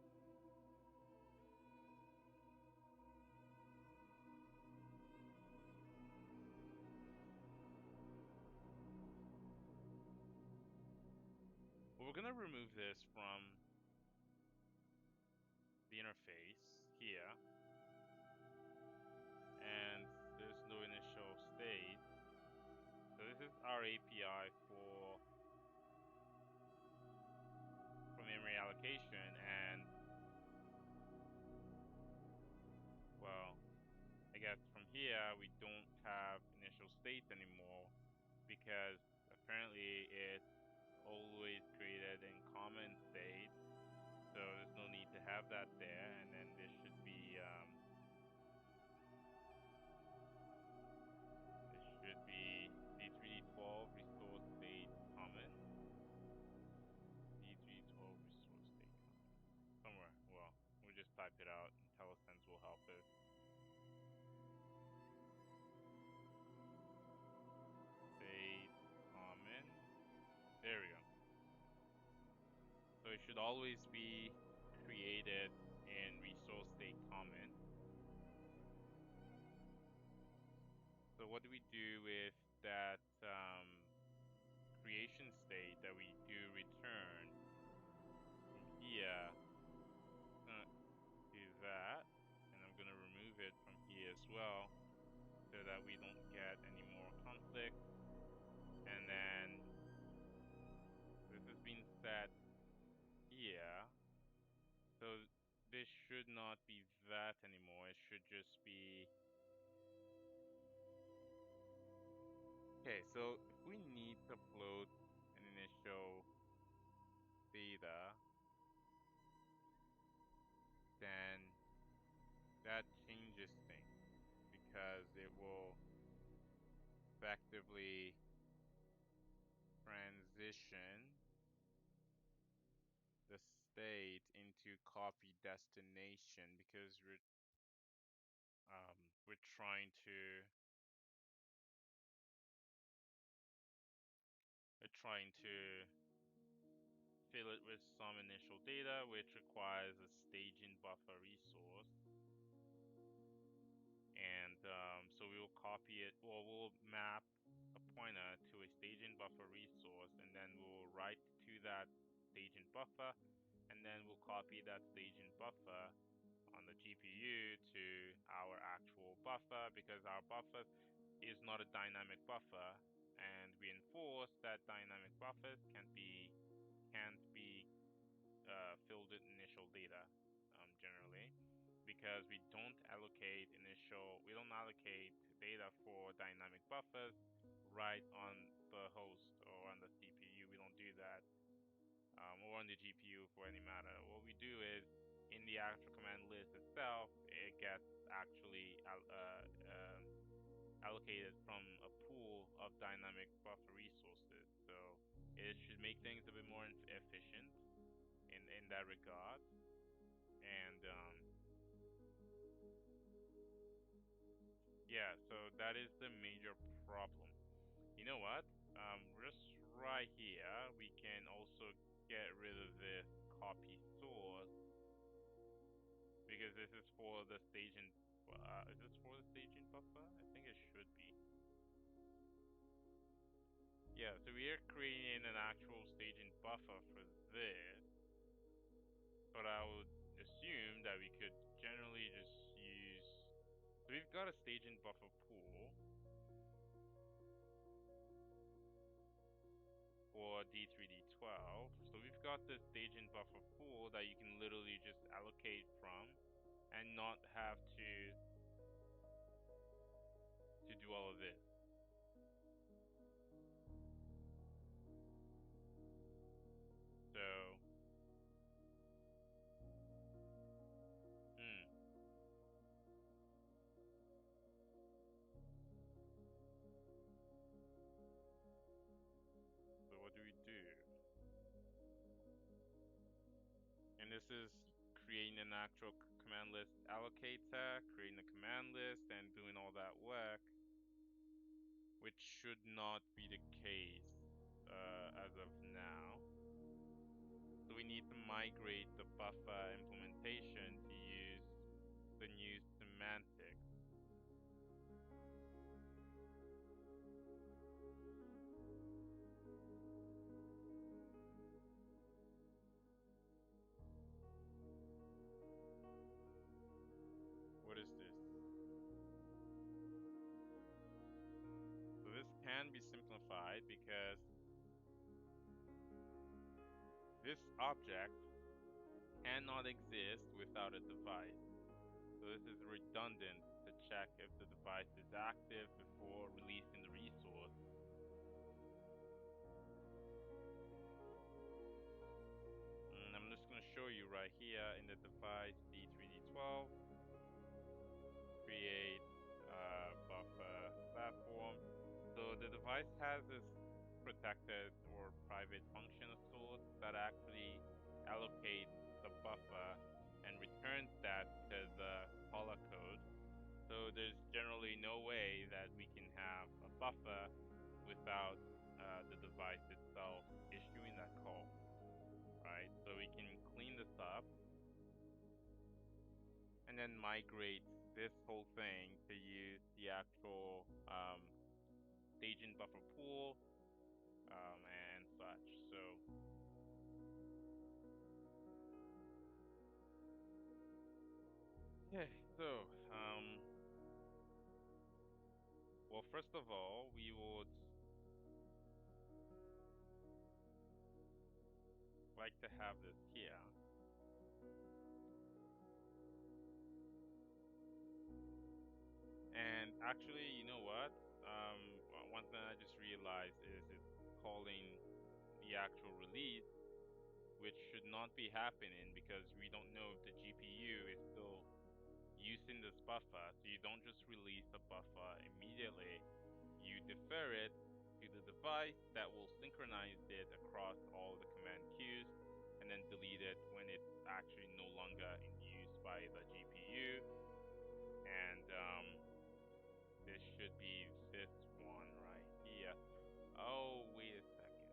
we're gonna remove this from the interface here, and there's no initial state. So this is our API for memory allocation, and well, I guess from here we don't have initial state anymore because apparently it's always created in common state. So there's no need to have that there, and then this should be D3D12 restore state common. D3D12 restore state common. Somewhere. Well, we just typed it out. IntelliSense will help us. State common. There we go. So it should always be created in resource state common. So what do we do with that creation state that we do return from here? I'm gonna do that, and I'm gonna remove it from here as well, so that we don't get any more conflict. And then this has been set here, so this should not be that anymore. It should just be okay. So if we need to upload an initial data, then that changes things because it will effectively transition the state into copy destination because we're trying to fill it with some initial data, which requires a staging buffer resource. And so we will copy it, or we'll map a pointer to a staging buffer resource, and then we'll write to that staging buffer, and then we'll copy that staging buffer on the GPU to our actual buffer, because our buffer is not a dynamic buffer, and we enforce that dynamic buffers can't be filled with initial data generally, because we don't allocate data for dynamic buffers right on the host or on the CPU. We don't do that, or on the GPU for any matter. What we do is in the actual command list itself, it gets actually allocated from a pool of dynamic buffer resources. So it should make things a bit more efficient in that regard. And yeah, so that is the major problem. You know what? Just right here, we can also get rid of this copy source, because this is for the staging. Is this for the staging buffer? I think it should be. Yeah, so we are creating an actual staging buffer for this, but I would assume that we could generally just use. So we've got a staging buffer pool for D3D12. So we've got the staging buffer pool that you can literally just allocate from and not have to do all of this. So, this is creating an actual command list allocator, creating a command list, and doing all that work, which should not be the case as of now. So we need to migrate the buffer implementation to use the new semantics. What is this? So this can be simplified because this object cannot exist without a device. So this is redundant to check if the device is active before releasing the resource. And I'm just going to show you right here in the device D3D12, create buffer platform. So the device has this protected or private function of sorts that actually allocates the buffer and returns that to the caller code. So there's generally no way that we can have a buffer without the device itself issuing that call, right? So we can clean this up and then migrate this whole thing to use the actual staging buffer pool and such. So okay, so well, first of all, we would like to have this here. And actually, you know what? One thing I just realized is it's calling the actual release, which should not be happening because we don't know if the GPU is still using this buffer. So you don't just release the buffer immediately. You defer it to the device that will synchronize it across all the command queues and then delete it when it's actually no longer in use by the GPU. And this should be this one right here. Oh, wait a second.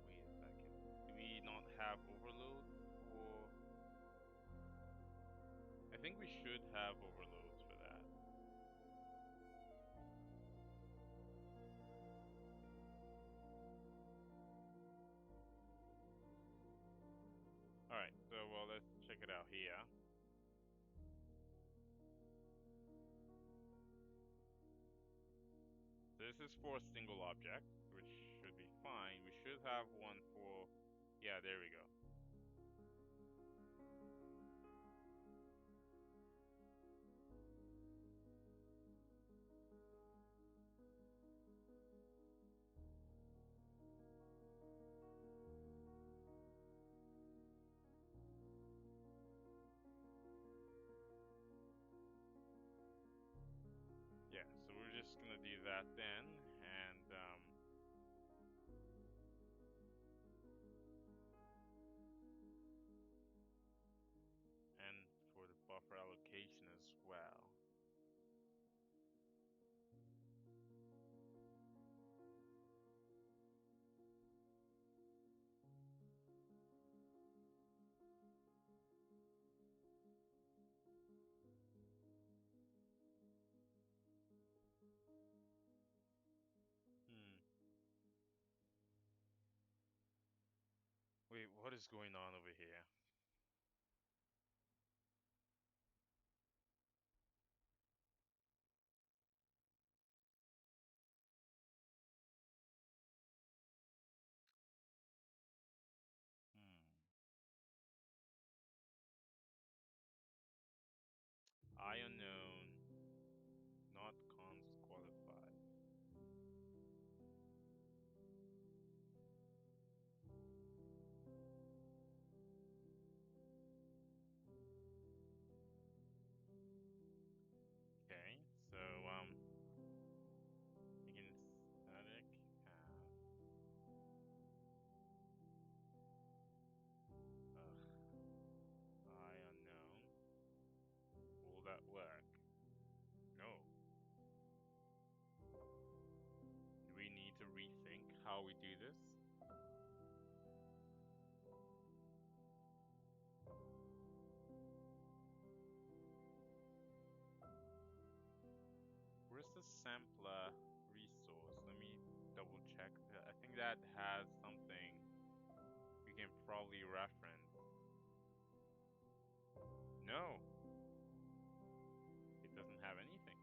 Wait a second. Do we not have overloads for... I think we should have overloads for that. Alright, so well, let's check it out here. This is for a single object, which should be fine. We should have one for... Yeah, there we go. Yeah, so we're just gonna do that then, and for the buffer allocation as well. Wait, what is going on over here? I unknown, not const qualified. how we do this. Where's the sampler resource? Let me double check. I think that has something we can probably reference. No, it doesn't have anything.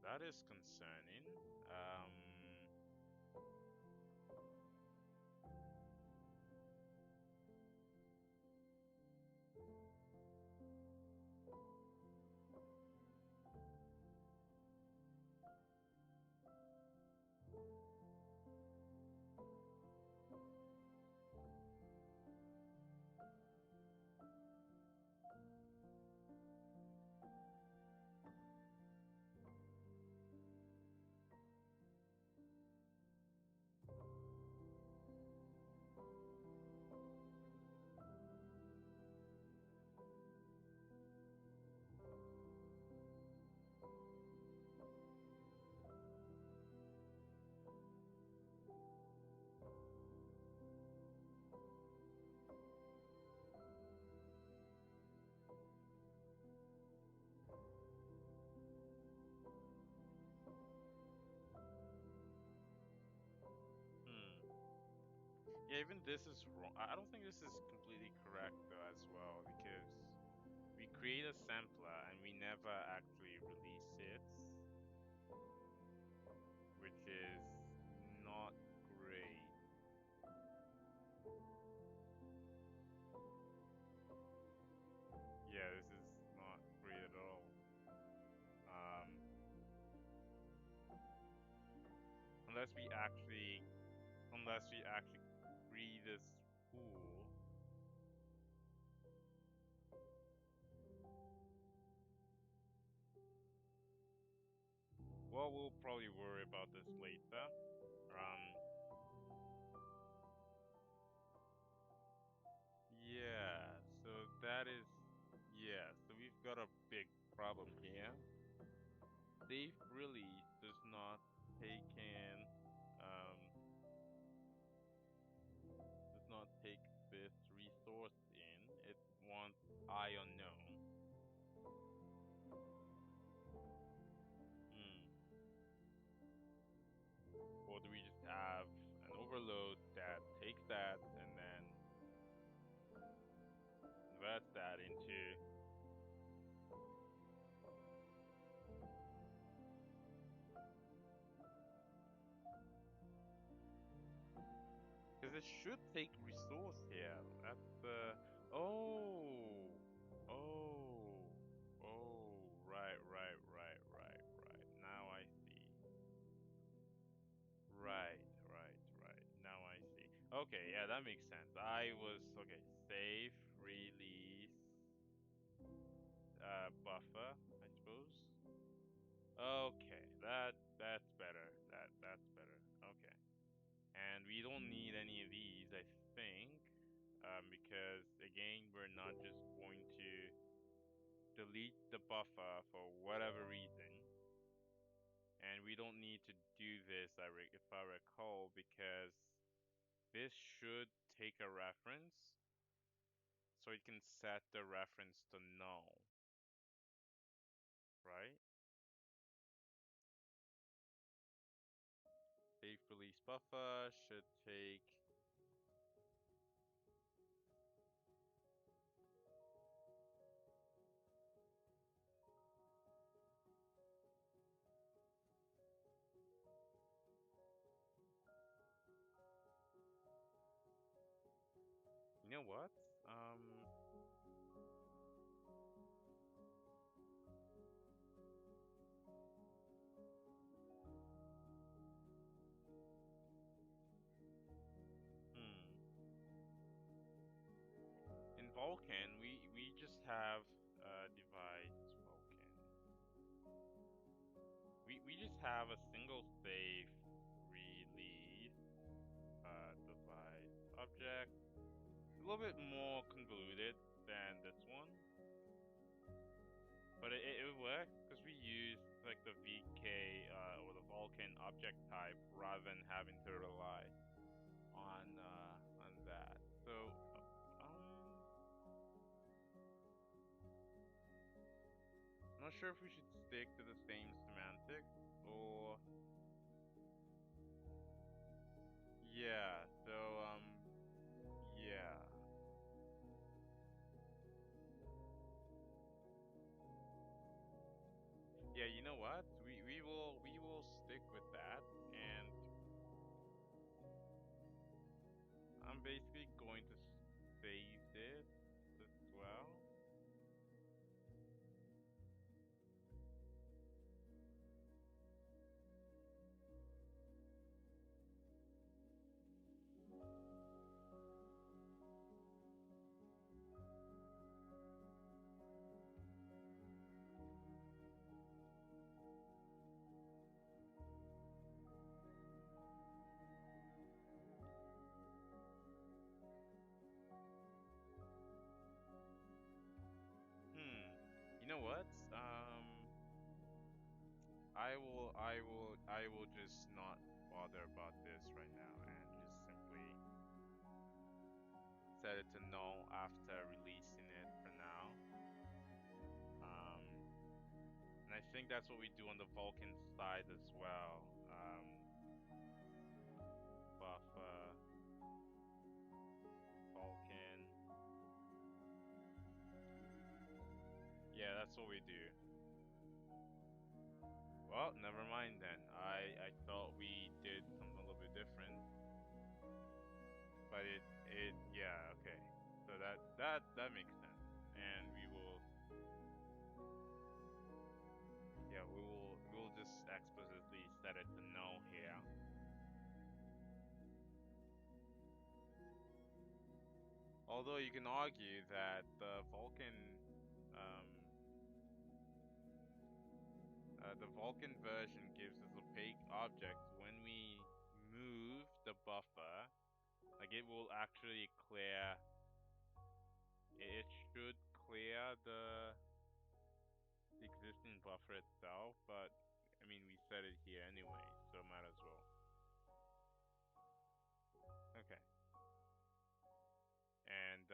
That is concerning. Yeah, even this is wrong. I don't think this is completely correct though as well, because we create a sampler and we never actually release it, which is not great. Yeah, this is not great at all. Unless we actually create this spool. Well, we'll probably worry about this later. Yeah, so that is, yeah, so we've got a big problem here. Safe release does not take in, does not take this resource in. It wants I unknown. Or do we just have an overload that takes that and then converts that into, because it should take resource here. That's the, oh, oh, oh, right. Now I see. Right. Now I see. Okay, yeah, that makes sense. I was, okay, save, release, buffer, I suppose. Okay, that's better. That's better. Okay. And we don't need any of these, I think, because again, we're not just going to delete the buffer for whatever reason. And we don't need to do this, if I recall, because this should take a reference, so it can set the reference to null, right? Save release buffer should take, you know what? In Vulkan, we just have device Vulkan. We just have a single save release device object. It's a little bit more convoluted than this one, but it works because we use like the VK or the Vulkan object type rather than having to rely on that. So I'm not sure if we should stick to the same semantics or yeah. So yeah. Yeah, you know what? We will stick with that, and I'm basically going to save this as well. Hmm. You know what? I will just not bother about this right now and just simply set it to null after releasing it for now. Um, and I think that's what we do on the Vulkan side as well. Buffer, Vulkan. Yeah, that's what we do. Well, never mind then. I thought we did something a little bit different, but it yeah, okay. So that makes sense. And we'll just explicitly set it to null here. Although you can argue that um the Vulkan version gives us opaque objects when we move the buffer, like it will actually clear. It should clear the existing buffer itself, but I mean we set it here anyway, so might as well. Okay. And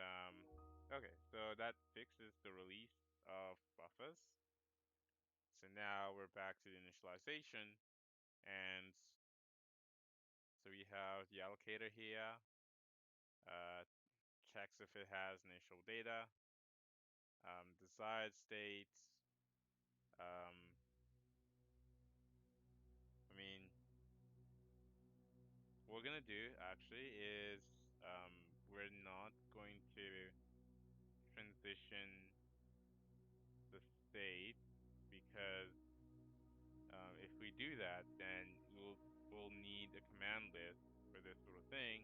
okay, so that fixes the release of buffers. So now we're back to the initialization, and so we have the allocator here, uh, checks if it has initial data, desired state. Um, I mean, what we're gonna do actually is we're not going to transition the state because if we do that, then we'll need a command list for this sort of thing,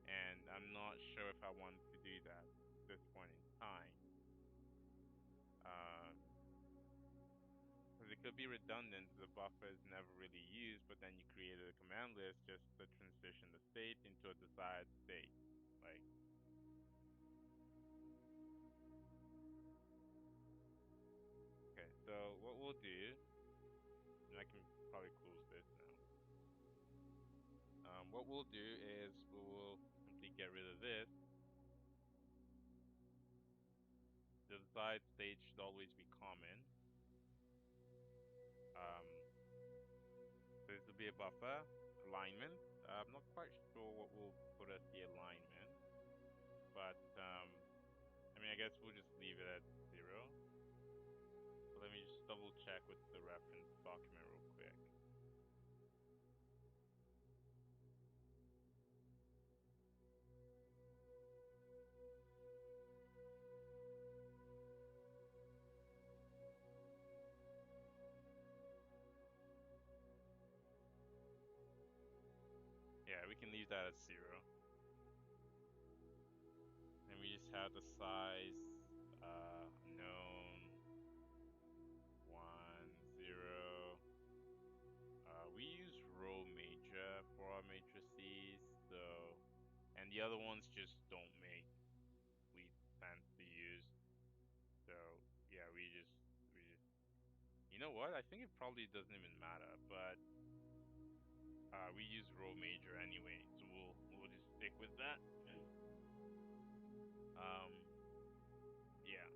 and I'm not sure if I want to do that at this point in time. Because it could be redundant, the buffer is never really used, but then you created a command list just to transition the state into a desired state. Like, okay, so what we'll do, and I can probably close this now. What we'll do is we will simply get rid of this. The desired state should always be common. So this will be a buffer alignment. I'm not quite sure what we'll put as the alignment, but I mean, I guess we'll just leave it at 0. But let me just double check with the reference document real quick. Yeah, we can leave that at 0. And we just have the size unknown 1 0. We use row major for our matrices, so and the other ones just don't make complete sense to use. So yeah, we just You know what? I think it probably doesn't even matter, but we use row major anyway, so we'll just stick with that. Yeah,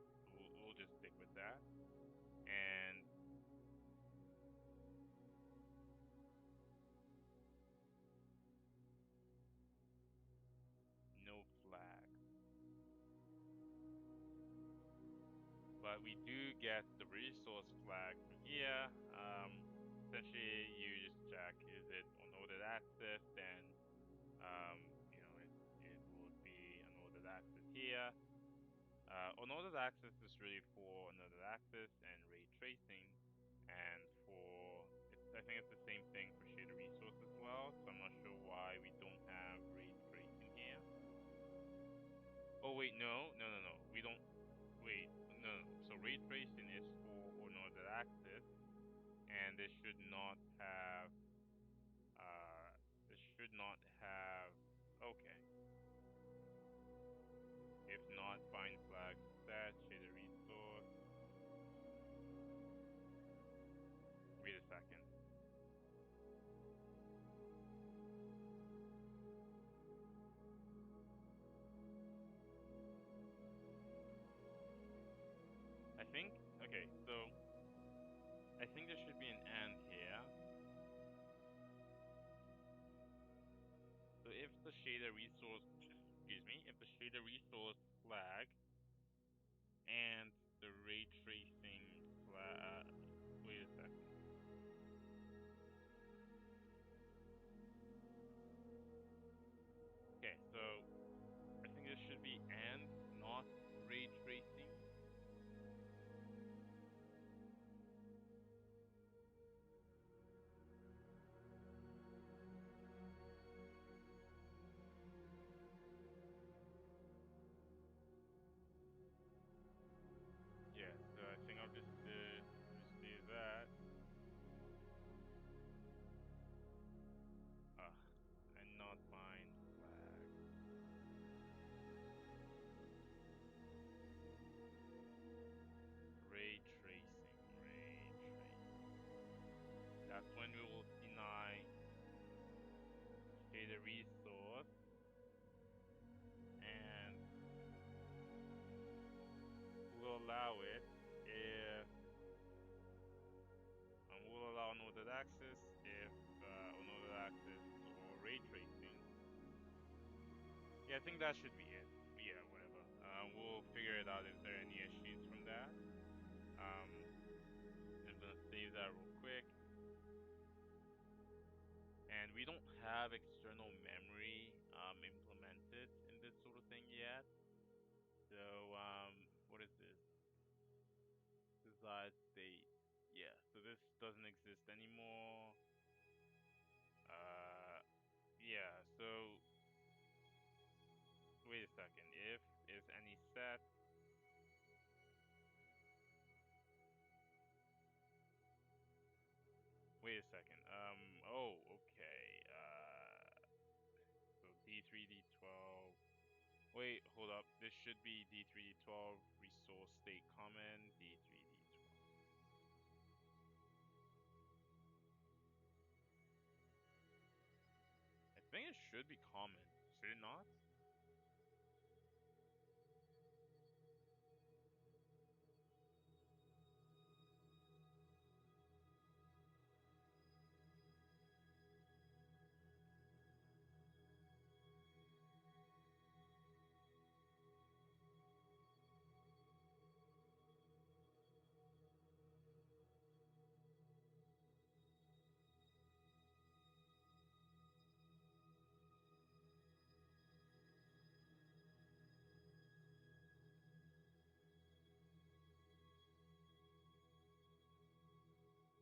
we'll just stick with that, and no flag. But we do get the resource flag from here. Essentially, you just check, is it unordered access? Then, it would be unordered access here. Unordered access is really for unordered access and ray tracing, and I think it's the same thing for shader resource as well. So I'm not sure why we don't have ray tracing here. Oh wait, no, we don't. Wait, no. So ray tracing is for unordered access, and this should not have. This should not have. Okay. If not, find flag set shader resource. Wait a second. I think. Okay, so I think there should be an and here. So if the shader resource, excuse me, if the shader resource flag and the ray tracing flag, wait a second. Okay, so I think this should be and, not ray tracing. Yeah, so I think I'll just do that. And not find flag. Ray tracing, ray tracing. That's when we will deny shader resource, and we'll allow it if we'll allow unordered access if unordered access or ray tracing. Yeah, I think that should be it. Yeah, whatever. We'll figure it out if there are any issues from that. I'm gonna save that real quick. And we don't have external memory implemented in this sort of thing yet. So what is this? Desired state. Yeah, so this doesn't exist anymore. Yeah, so wait a second. If is any set. Wait a second. Oh, okay. So D3D12. Wait, hold up. This should be D3D12 resource state common D3D12. I think it should be common. Should it not?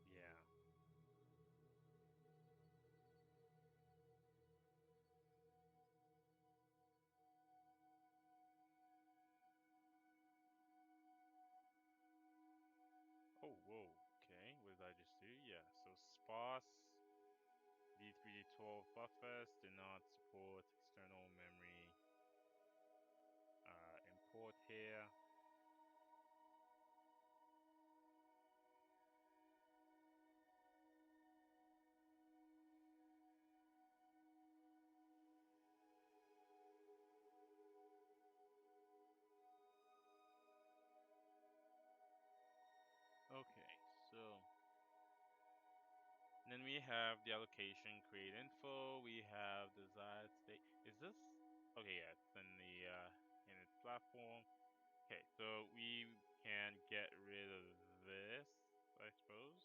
Yeah. Oh, whoa. Okay, what did I just do? Yeah, so sparse D3D12 buffers do not support external memory import here. So then we have the allocation create info. We have desired state. Is this okay? Yeah, it's in the init platform. Okay, so we can get rid of this, I suppose.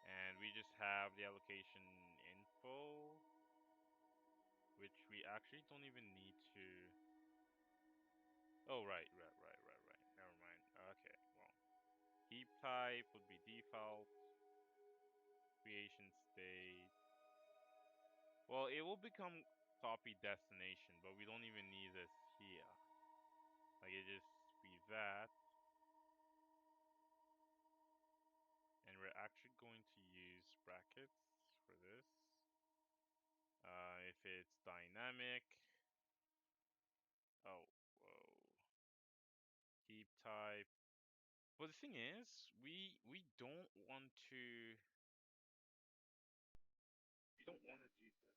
And we just have the allocation info, which we actually don't even need to. Oh, right. Never mind. Okay, well, heap type would be default. Creation state. Well, it will become copy destination, but we don't even need this here. Like, it just be that. And we're actually going to use brackets for this. If it's dynamic. Oh, whoa. Heap type. Well, the thing is, we don't want to. We don't want to do this.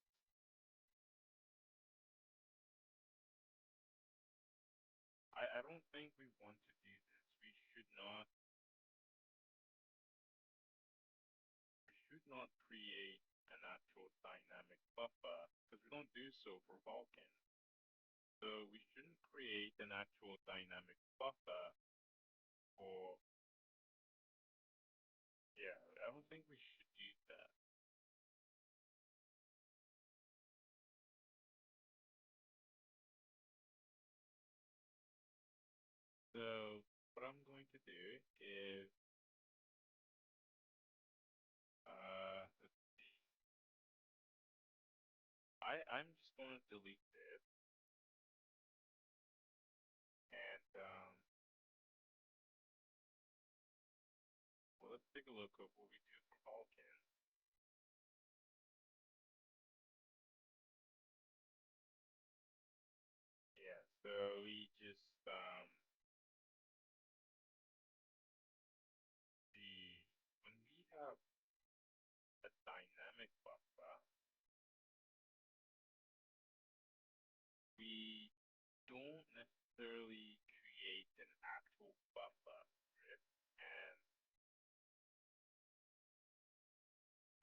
I don't think we want to do this. We should not. We should not create an actual dynamic buffer because we don't do so for Vulkan. So we shouldn't create an actual dynamic buffer for. Yeah, I don't think we should do that. So what I'm going to do is let's see. I'm just going to delete this and well, let's take a look at what we do for Vulkan. Yeah, so we just the when we have a dynamic buffer, we don't necessarily create an actual buffer for it, and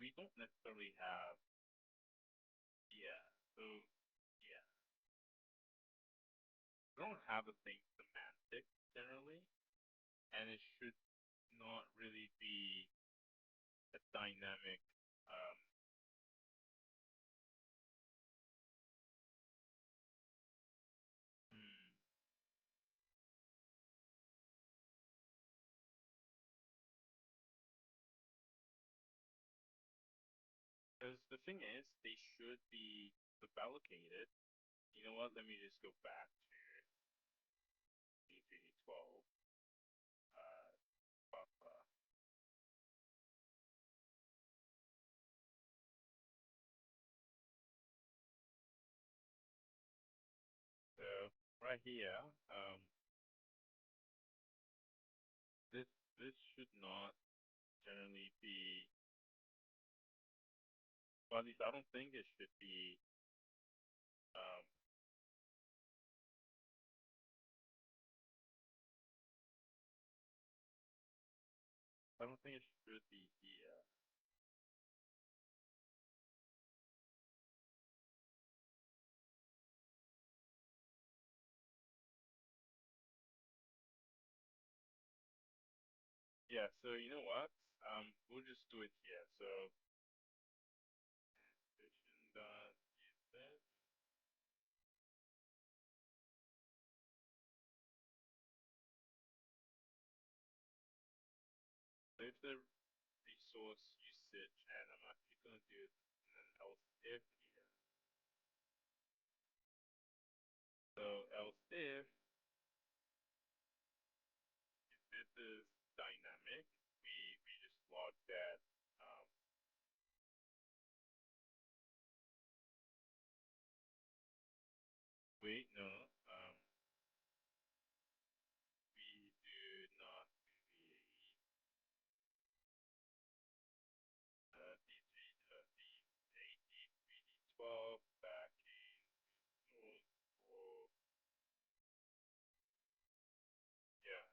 we don't necessarily have yeah. So yeah, we don't have the same semantic generally, and it should not really be a dynamic um, hmm, because the thing is, they should be suballocated. You know what? Let me just go back to D3D12 buffer. So right here, this this should not generally be. Well, at least I don't think it should be. Um, I don't think it should be here. Yeah. So you know what? We'll just do it here. So station dot use this. So if the resource usage, and I'm actually going to do it in an else if here. So else if this is dynamic, we just log that. Um, wait, no. We do not create D3D12 backend node for yeah.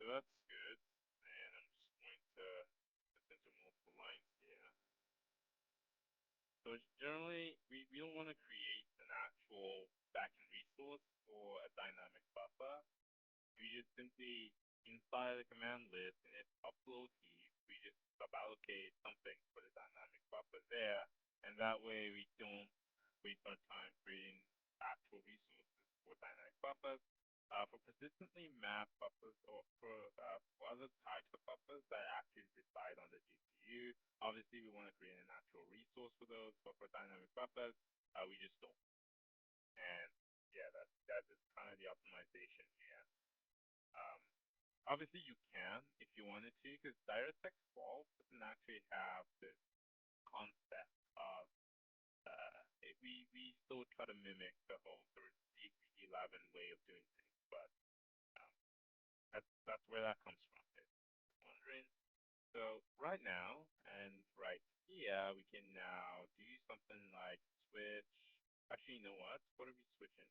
so that's good. And I'm just going to put into multiple lines here. So generally, we don't want to create an actual backend resource for a dynamic buffer. We just simply, inside the command list, and it upload heap, we just suballocate something for the dynamic buffer there, and that way we don't waste our time creating actual resources for dynamic buffers. For persistently mapped buffers or for other types of buffers that actually reside on the GPU, obviously we want to create an actual resource for those, but for dynamic buffers, we just don't. And yeah, that is kind of the optimization here. Um, Obviously you can if you wanted to, because DirectX 12 doesn't actually have this concept of we still try to mimic the whole sort of D3D11 way of doing things, but um, that's where that comes from. If you're wondering. So right now and right here, we can now do something like switch. Actually, you know what? What are we switching?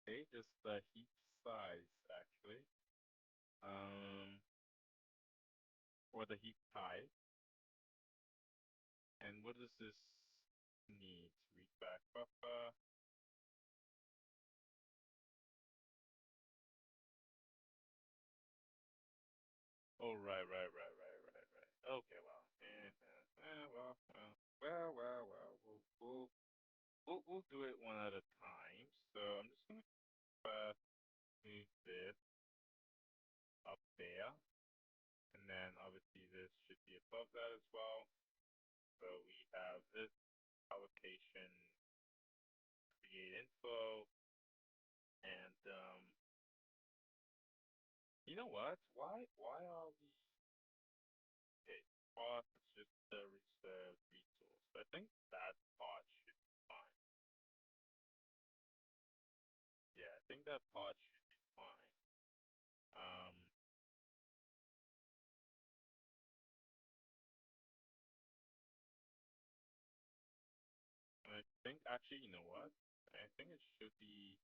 Okay, just the heap size actually, or the heap type. And what does this need? Read back buffer. Oh, right. Okay, well, well. We'll do it one at a time. So I'm just gonna move this up there, and then obviously this should be above that as well. So we have this allocation, create info, and you know what? Why are we? Okay, part is just the reserved resource. I think that part should be fine. Yeah, I think that part should be fine. Um, and I think actually, you know what? I think it should be.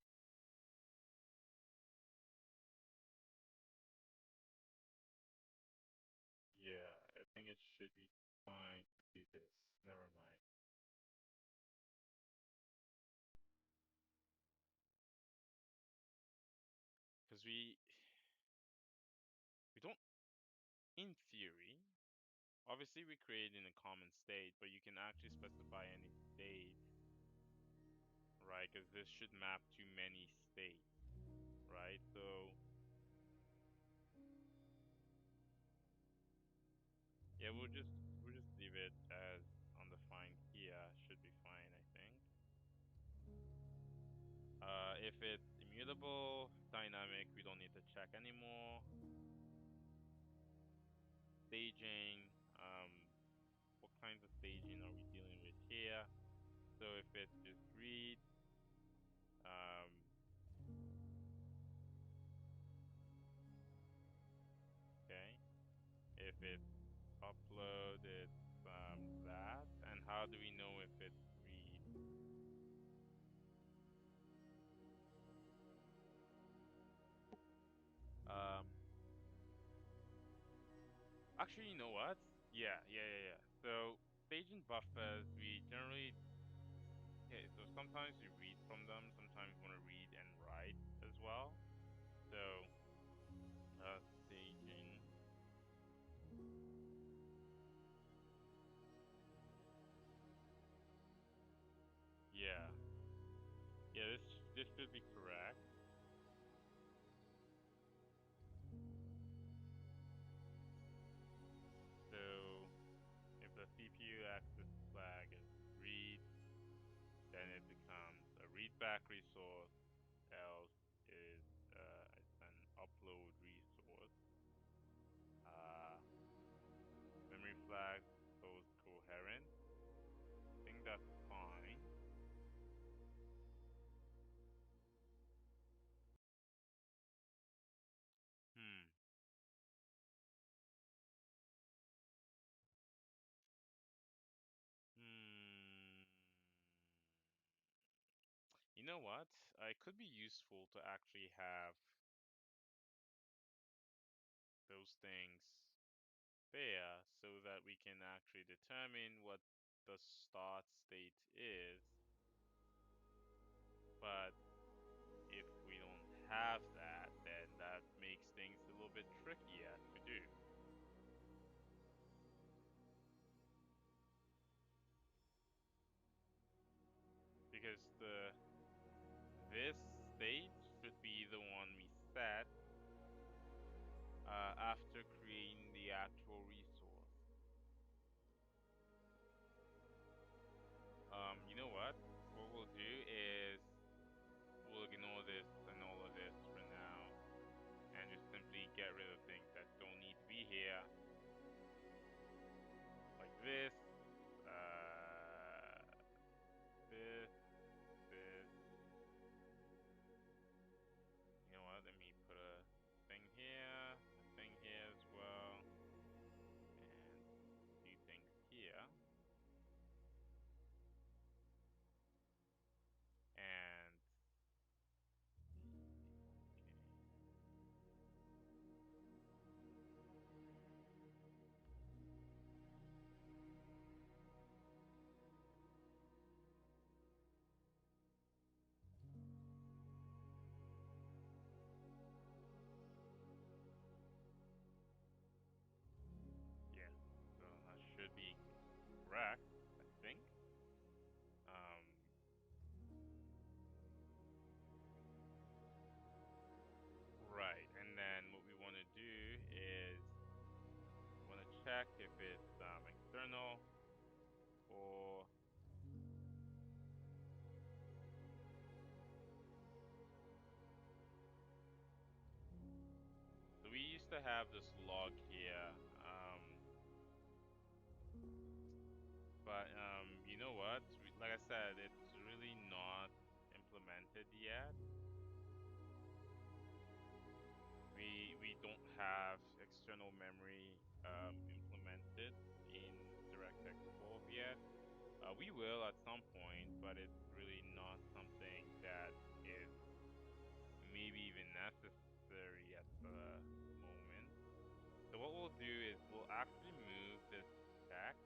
Yeah, I think it should be fine to do this. Never mind. Because we don't, in theory, obviously we create in a common state, but you can actually specify any state, right? Because this should map to many states, right? So yeah, we'll just leave it as undefined here. Should be fine, I think. If it's immutable, dynamic, we don't need to check anymore. Staging, what kinds of staging are we dealing with here? So if it's just read, um, okay. If it's upload, it's that. And how do we know if it's read? Um, Actually, you know what? Yeah. So staging buffers, we generally, okay, so sometimes we read from them, sometimes we want to read and write as well. So staging, yeah, yeah. This should be correct. So if the CPU access flag is read, then it becomes a readback resource. Else is it's an upload resource. Uh, Memory flags goes coherent. I think that's fine. Hmm. Hmm. You know what? It could be useful to actually have those things there so that we can actually determine what the start state is. But if we don't have that, then that makes things a little bit trickier to do. Because this state should be the one we set after creating the actual resource. You know what? What we'll do is we'll ignore this and all of this for now, and just simply get rid of things that don't need to be here, like this, this, this. You know what? Let me put a thing here, a thing here as well, and a few things here. And okay. Yeah, so that should be correct, I think. Right, and then what we want to do is we want to check if it's external or so we used to have this log here, but you know what? Like I said, it's really not implemented yet. We don't have external memory implemented in DirectX 12 yet. We will at some point, but it's really not something that is maybe even necessary at the moment. So what we'll do is we'll actually move this back.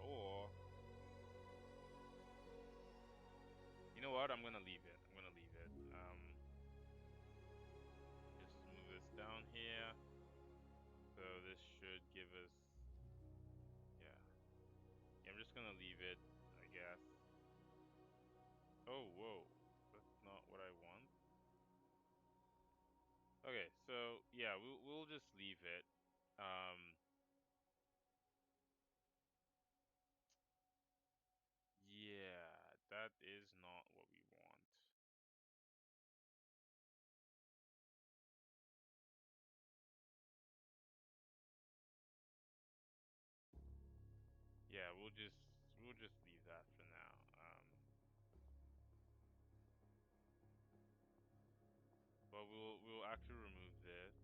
Or you know what? I'm gonna leave it. I'm gonna leave it. Just move this down here. So this should give us, yeah. Yeah, I'm just gonna leave it, I guess. Oh, whoa. That's not what I want. Okay, so yeah, we'll just leave it. Yeah, that is not what we want. Yeah, we'll just leave that for now. But we'll actually remove this.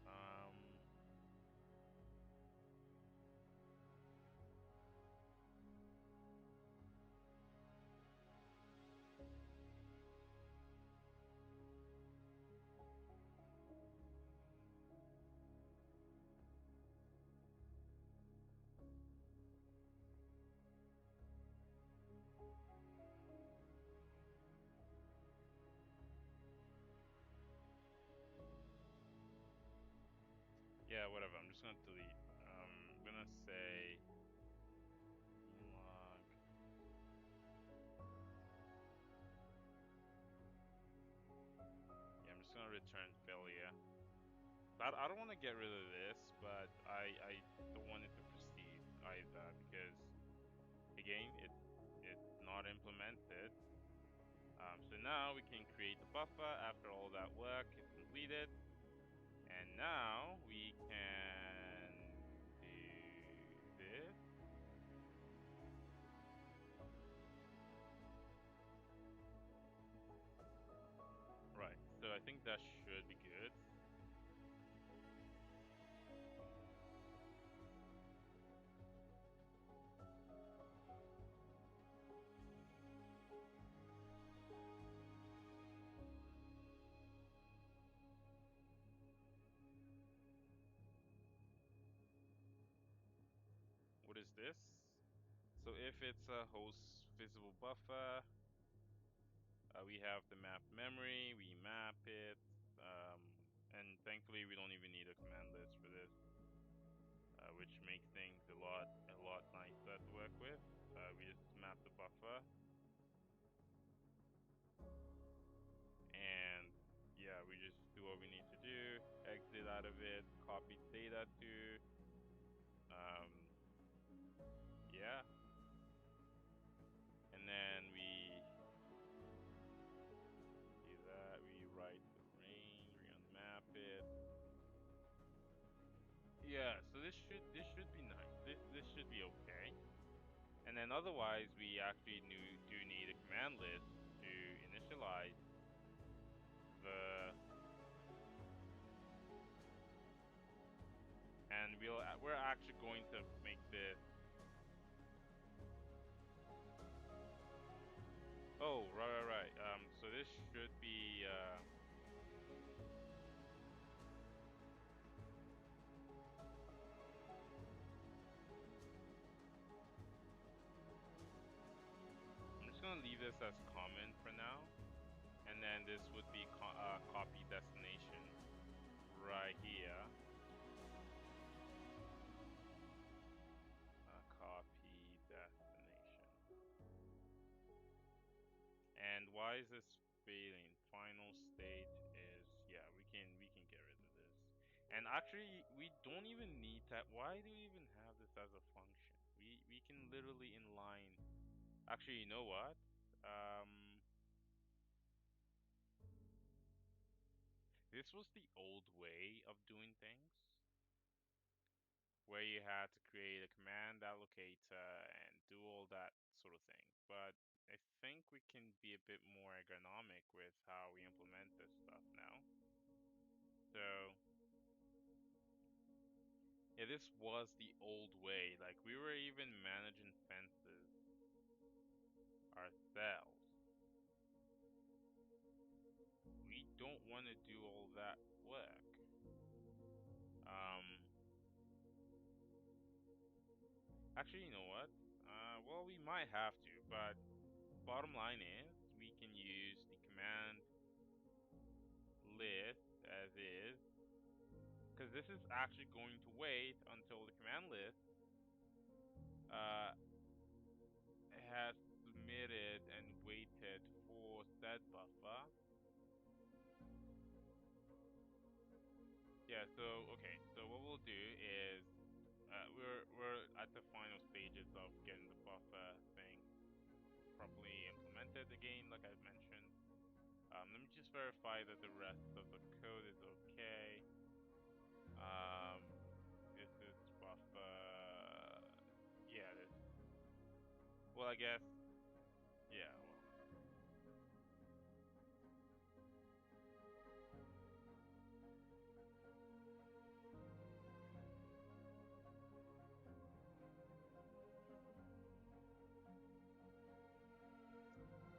Um, yeah, whatever. I'm just gonna delete. I'm gonna say log. Yeah, I'm just gonna return failure. I don't want to get rid of this, but I don't want it to proceed either because again it's not implemented. So now we can create the buffer after all that work is completed. now we can do this. Right, so I think that should be good. What is this? So if it's a host visible buffer, we have the map memory, we map it, and thankfully we don't even need a command list for this, which makes things a lot nicer to work with. We just map the buffer, and yeah, we just do what we need to do, exit out of it, copy data to, yeah, and then we do that, we write the range, we unmap it. Yeah, so this should be nice. This should be okay. And then otherwise, we actually do need a command list to initialize the, and we're actually going to make this. Oh, right. So this should be. I'm just gonna leave this as common for now, and then this would be copy destination right here. Copy destination. And why is this failing? Final state is, yeah, we can get rid of this. And actually, we don't even need that. Why do we even have this as a function? We can literally inline. Actually, you know what? This was the old way of doing things, where you had to create a command allocator and do all that sort of thing. But I think we can be a bit more ergonomic with how we implement this stuff now. So yeah, this was the old way. Like we were even managing fences ourselves. We don't want to do all that work. Actually, you know what? Well, we might have to, but bottom line is we can use the command list as is, because this is actually going to wait until the command list has submitted and waited for said buffer. Yeah, so okay, so what we'll do is we're at the final stages of getting the buffer thing properly implemented again, like I mentioned. Let me just verify that the rest of the code is okay. This is buffer. Yeah, this. Well, I guess. Yeah. Well.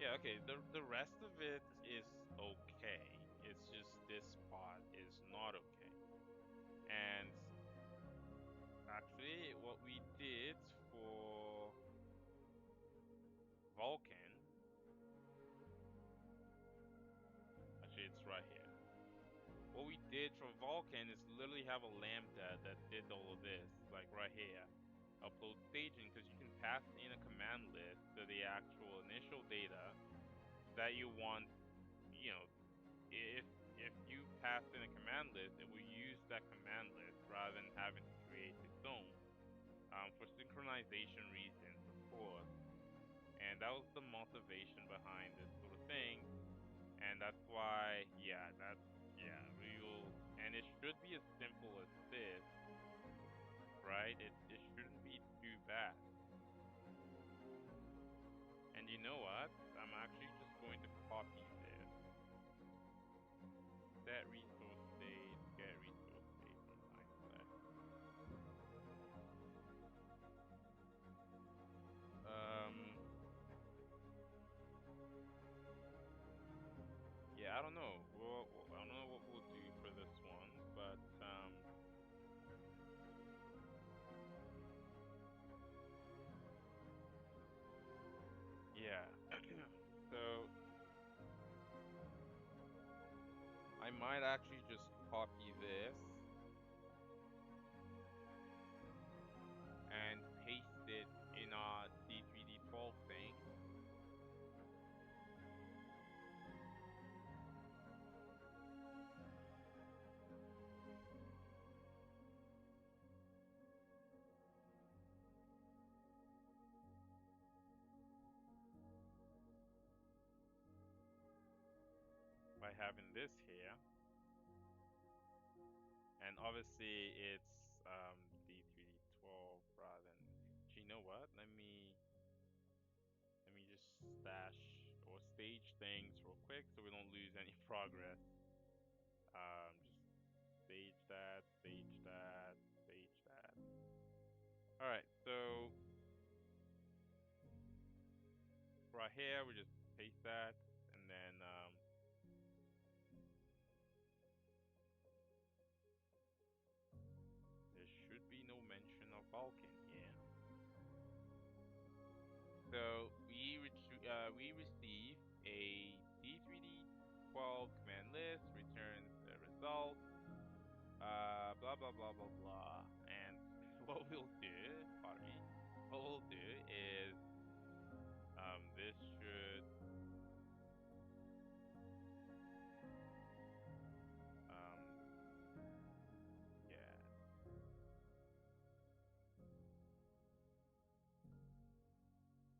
Yeah. Okay. The rest of it is okay. It's just this part is not okay. And actually, what we did for Vulkan, actually, it's right here. What we did for Vulkan is literally have a lambda that did all of this, like right here. Upload staging, because you can pass in a command list to the actual initial data that you want. You know, if you pass in a command list, it will use that command list rather than having to create its own, for synchronization reasons, of course. And that was the motivation behind this sort of thing. And that's why, yeah, we will end And it should be as simple as this, right? It shouldn't be too bad. And you know what? I'm actually just going to copy this. Set resource state, get resource state, something like that. Yeah, I don't know. I don't know what we'll do for this one, but yeah. So I might actually just copy this and paste it in our D3D12 thing. By having this here. And obviously it's D3D12 rather than, you know what? Let me just stash or stage things real quick so we don't lose any progress. Just stage that, stage that, stage that. All right, so right here we just paste that, and then there should be no mention of Vulkan here. So we receive a D3D12 command list, returns the result, blah blah blah blah blah. And what we'll do, pardon me, what we'll do is this should yeah.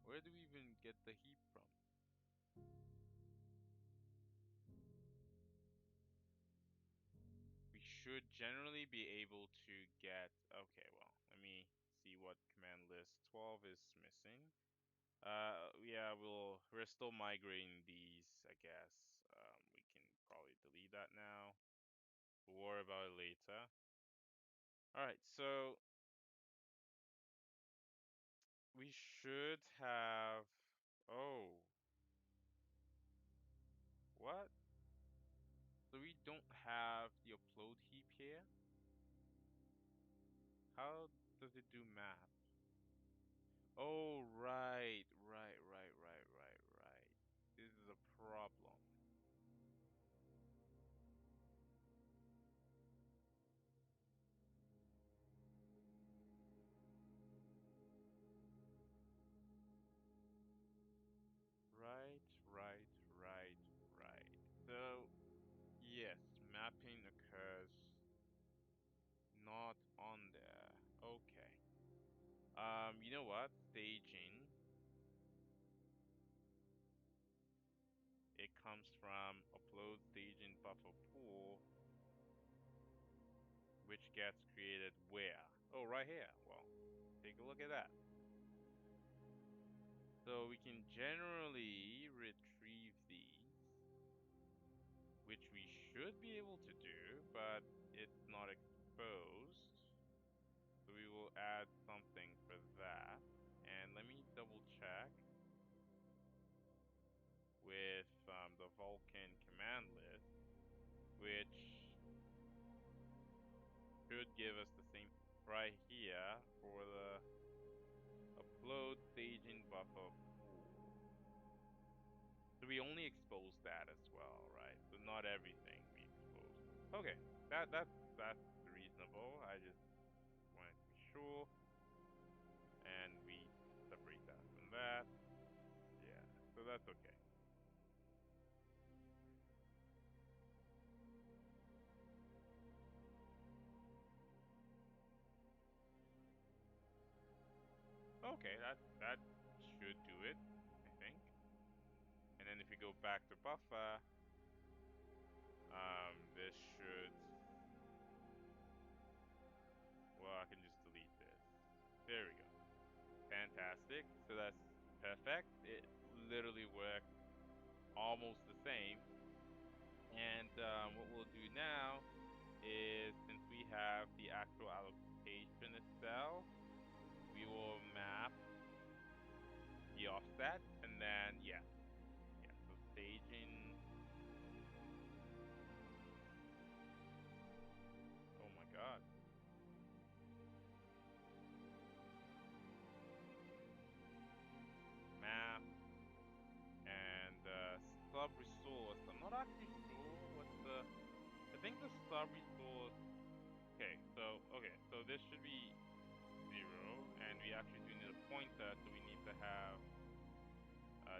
Where do we even get the heap from? We should generally be able to get, okay, well, let me see what command list 12 is missing. Yeah, we're still migrating these, I guess. We can probably delete that now. We'll worry about it later. All right, so we should have, oh, what? So we don't have the upload heap here? How does it do math? Oh, right. This is a problem. Right. So, yes, mapping occurs not on there. Okay. You know what? Staging. It comes from upload staging buffer pool, which gets created where? Oh, right here. Well, take a look at that. So we can generally retrieve these, which we should be able to do, but it's not exposed. So we will add something for that. And let me double check with the Vulkan command list, which should give us the same right here for the upload staging buffer pool. So we only expose that as well, right? So not everything we expose. Okay, that's reasonable. I just wanted to be sure, and we separate that from that. Yeah, so that's okay. Okay, that should do it, I think. And then if we go back to buffer, this should characteristic, so that's perfect. It literally works almost the same. And what we'll do now is, since we have the actual allocation itself, we will map the offset, and then so staging. Oh my God. Map and sub resource. I'm not actually sure what the. I think the sub resource. So this should be 0, and we actually do need a pointer, so we need to have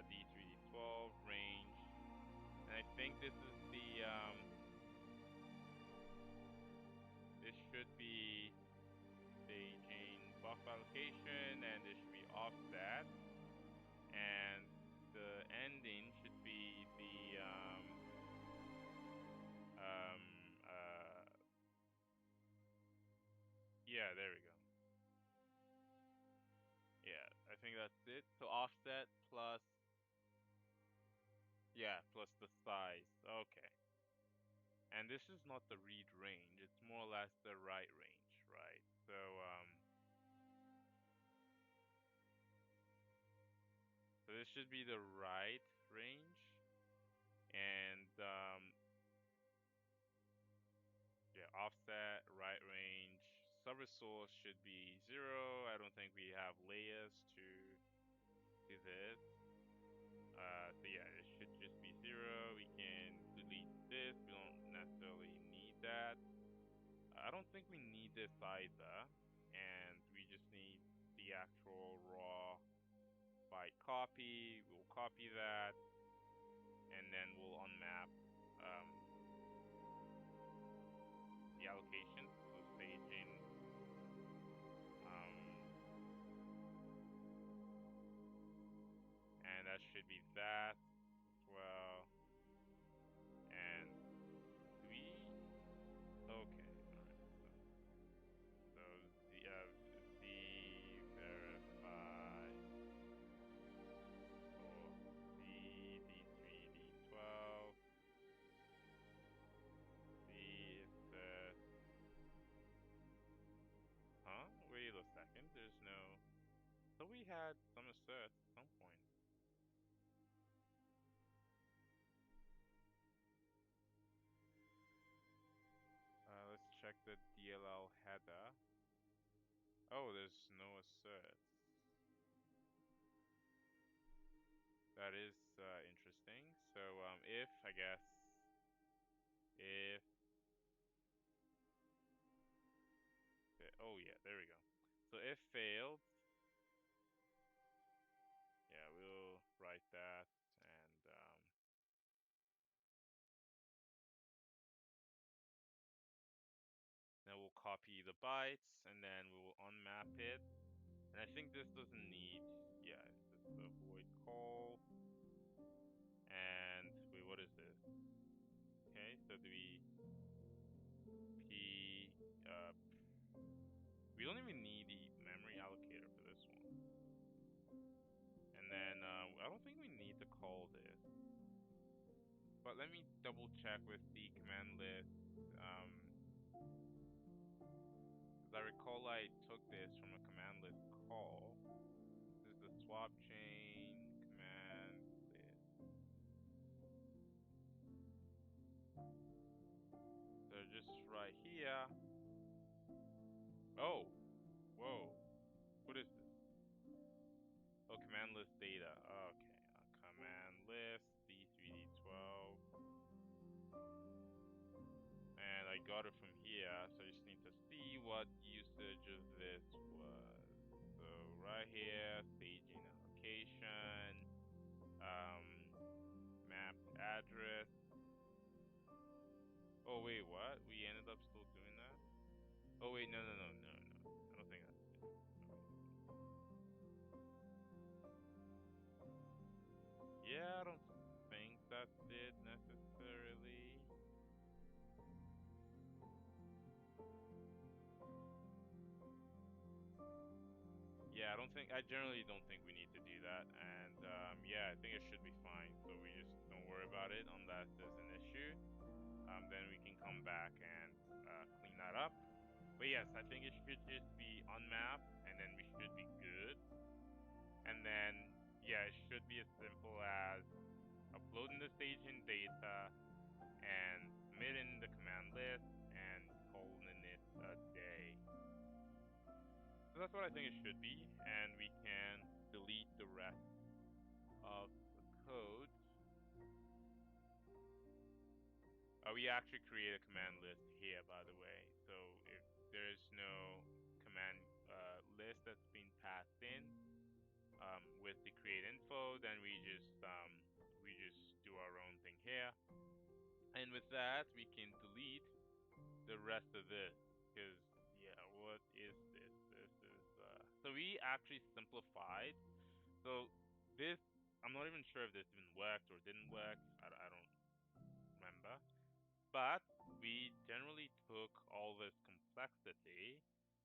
D3, D12 range, and I think this is the this should be staging buffer allocation, and this should be offset, and the ending should be the yeah, there we go. Yeah, I think that's it. So offset plus plus the size. Okay. And this is not the read range, it's more or less the write range, right? So this should be the write range, and offset, write range, sub-resource should be 0. I don't think we have layers to do this. So yeah, it should just be 0. We can delete this. We don't necessarily need that. I don't think we need this either. And we just need the actual raw byte copy. We'll copy that. And then we'll unmap the allocation. So staging. And that should be that as well. And okay, alright. So the verify for D3, D12. The insert. Huh? Wait a second. There's no. So we had some assert at some point. Let's check the DLL header. Oh, there's no assert. That is interesting. So if, I guess, if oh yeah, there we go. So if failed, yeah, we'll write that, and then we'll copy the bytes, and then we will unmap it. And I think this doesn't need, yeah, it's just a void call. And wait, what is this? Okay, so do we we don't even need the memory allocator for this one. And then I don't think we need to call this. But let me double check with the command list. As I recall, I took this from a command list call. This is the swap chain command list. So just right here. Oh, whoa, what is this? Oh, command list data. Okay, command list D3, D12. And I got it from here, so I just need to see what usage of this was. So right here, staging allocation, mapped address. Oh wait, what? We ended up still doing that? Oh wait, no. I don't think that's it. Yeah, I don't think that's it necessarily. Yeah, I generally don't think we need to do that. And yeah, I think it should be fine. So we just don't worry about it unless there's an issue. Then we can come back and clean that up. But yes, I think it should just be unmapped and then we should be good. And then, yeah, it should be as simple as uploading the staging data and submitting the command list and calling it a day. So that's what I think it should be, and we can delete the rest of the code. We actually create a command list here, by the way. So if there is no command list that's been passed in with the create info, then we just do our own thing here. And with that, we can delete the rest of this because yeah, what is this? This is so we actually simplified. So this, I'm not even sure if this even worked or didn't work. I don't remember. But we generally took all this complexity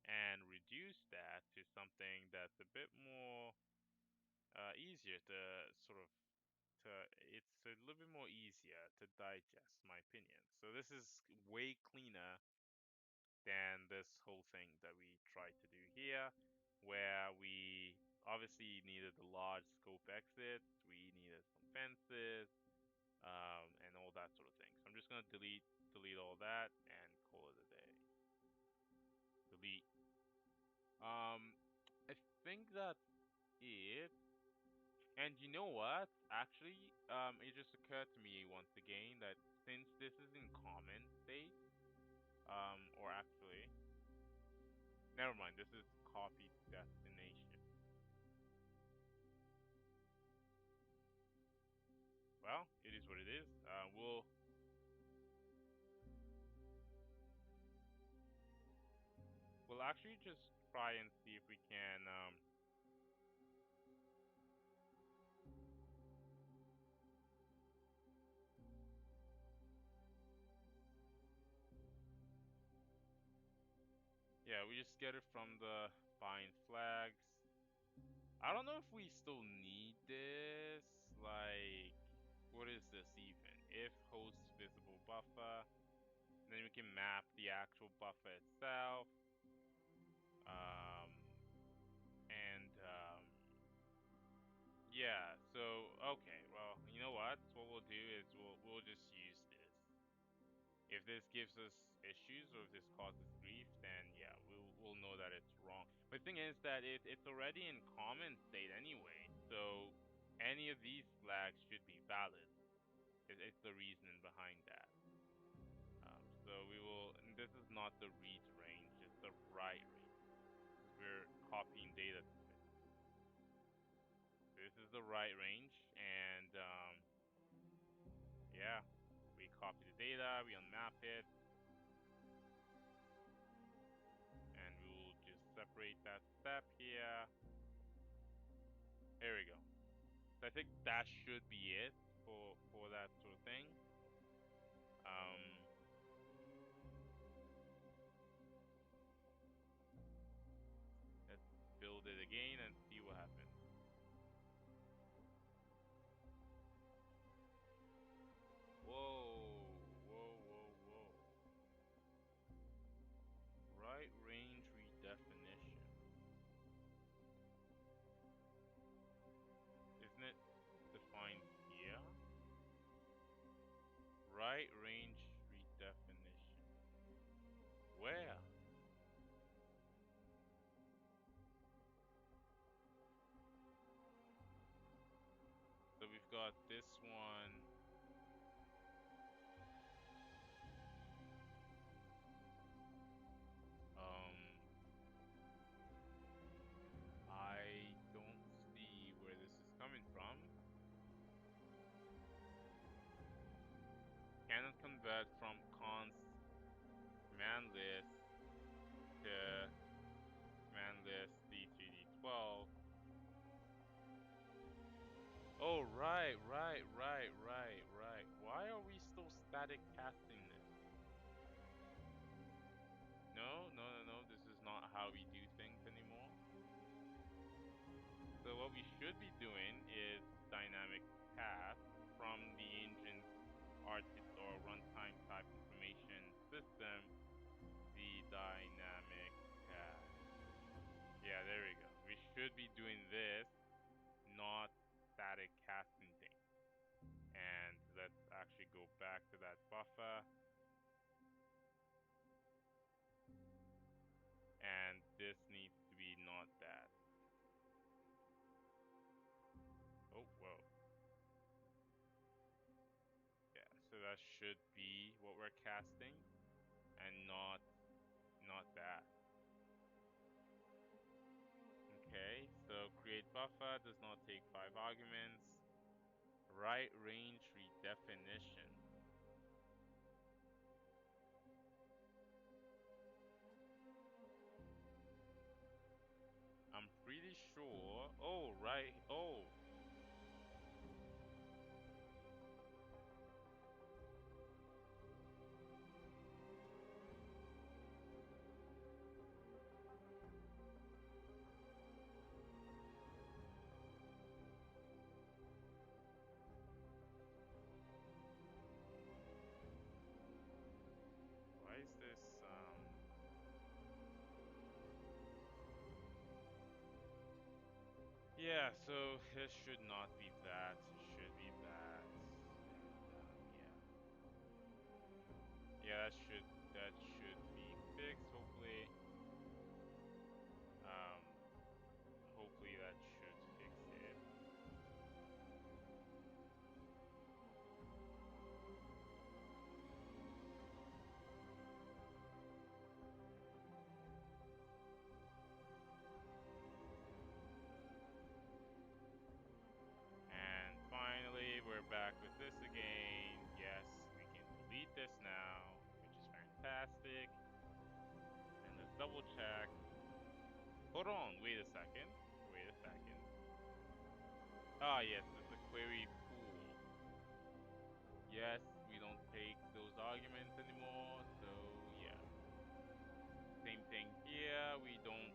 and reduced that to something that's a bit more easier to sort of it's a little bit more easier to digest, my opinion. So this is way cleaner than this whole thing that we tried to do here, where we obviously needed a large scope exit, we needed some fences, and all that sort of thing. So I'm just gonna delete all that and call it a day. Delete. I think that's it. And you know what? Actually, it just occurred to me once again that since this is in common state, or actually, never mind, this is copy destination. Well, it is what it is. We'll actually just try and see if we can yeah, we just get it from the bind flags. I don't know if we still need this. Like, what is this even? If host visible buffer, then we can map the actual buffer itself. Um, and yeah, so okay, well, you know what? What we'll do is we'll just use this. If this gives us issues or if this causes grief, then yeah, we'll know that it's wrong. But the thing is that it's already in common state anyway, so any of these flags should be valid. It's the reasoning behind that. So we will, and this is not the read range, it's the write range. We're copying data to it. This is the write range, and yeah, we copy the data, we unmap it, and we will just separate that step here. There we go. So I think that should be it for that sort of thing. Let's build it again and see what happens. Whoa, whoa, whoa, whoa. Right range redefinition. Isn't it defined here? Right range redefinition. Where? So we've got this one. I don't see where this is coming from. Cannot convert from const command list to command list D3D12. Oh, right. Why are we still static casting this? No. This is not how we do things anymore. we should be doing is dynamic path from the engine's RT or runtime type information system, the dynamic path. Yeah, there we go. We should be doing this, not static casting thing. And let's actually go back to that buffer. And this needs to be not that. Oh, whoa. Yeah, so that should be what we're casting and not that. Okay, so create buffer does not take 5 arguments. Right range redefinition. I'm pretty sure. Oh, right. Oh. Why is this yeah, so it should not be that, it should be that. And yeah. Yeah, that should be fixed, hopefully. Hopefully that should fix it. And finally, we're back with this again. Yes, we can delete this now, which is fantastic. And let's double check. Hold on, wait a second. Wait a second. Ah, yes, it's a query pool. Yes, we don't take those arguments anymore, so yeah. Same thing here. We don't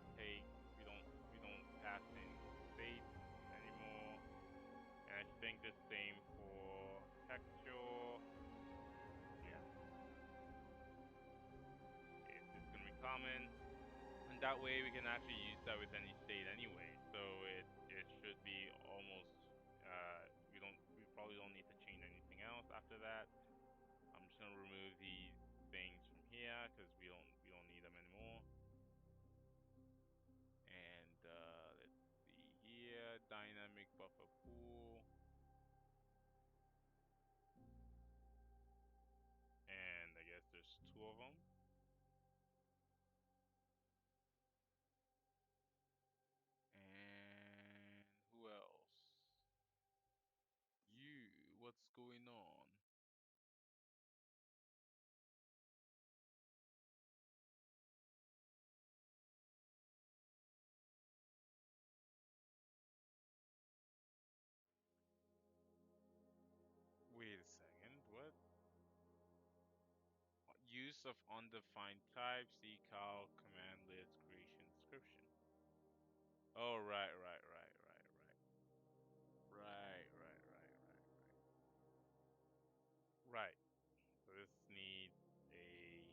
pass in states anymore. And I think the same for textual. Yeah, it's gonna be common. And that way we can actually use that with any state anyway. So it should be almost we probably don't need to change anything else after that. I'm just gonna remove these things from here because we don't need them anymore. And let's see here, dynamic buffer pool. And I guess there's 2 of them. And who else? You, what's going on? Wait a second, what? Use of undefined types, ecal, command list, creation, description. Oh, right. Right. So this needs a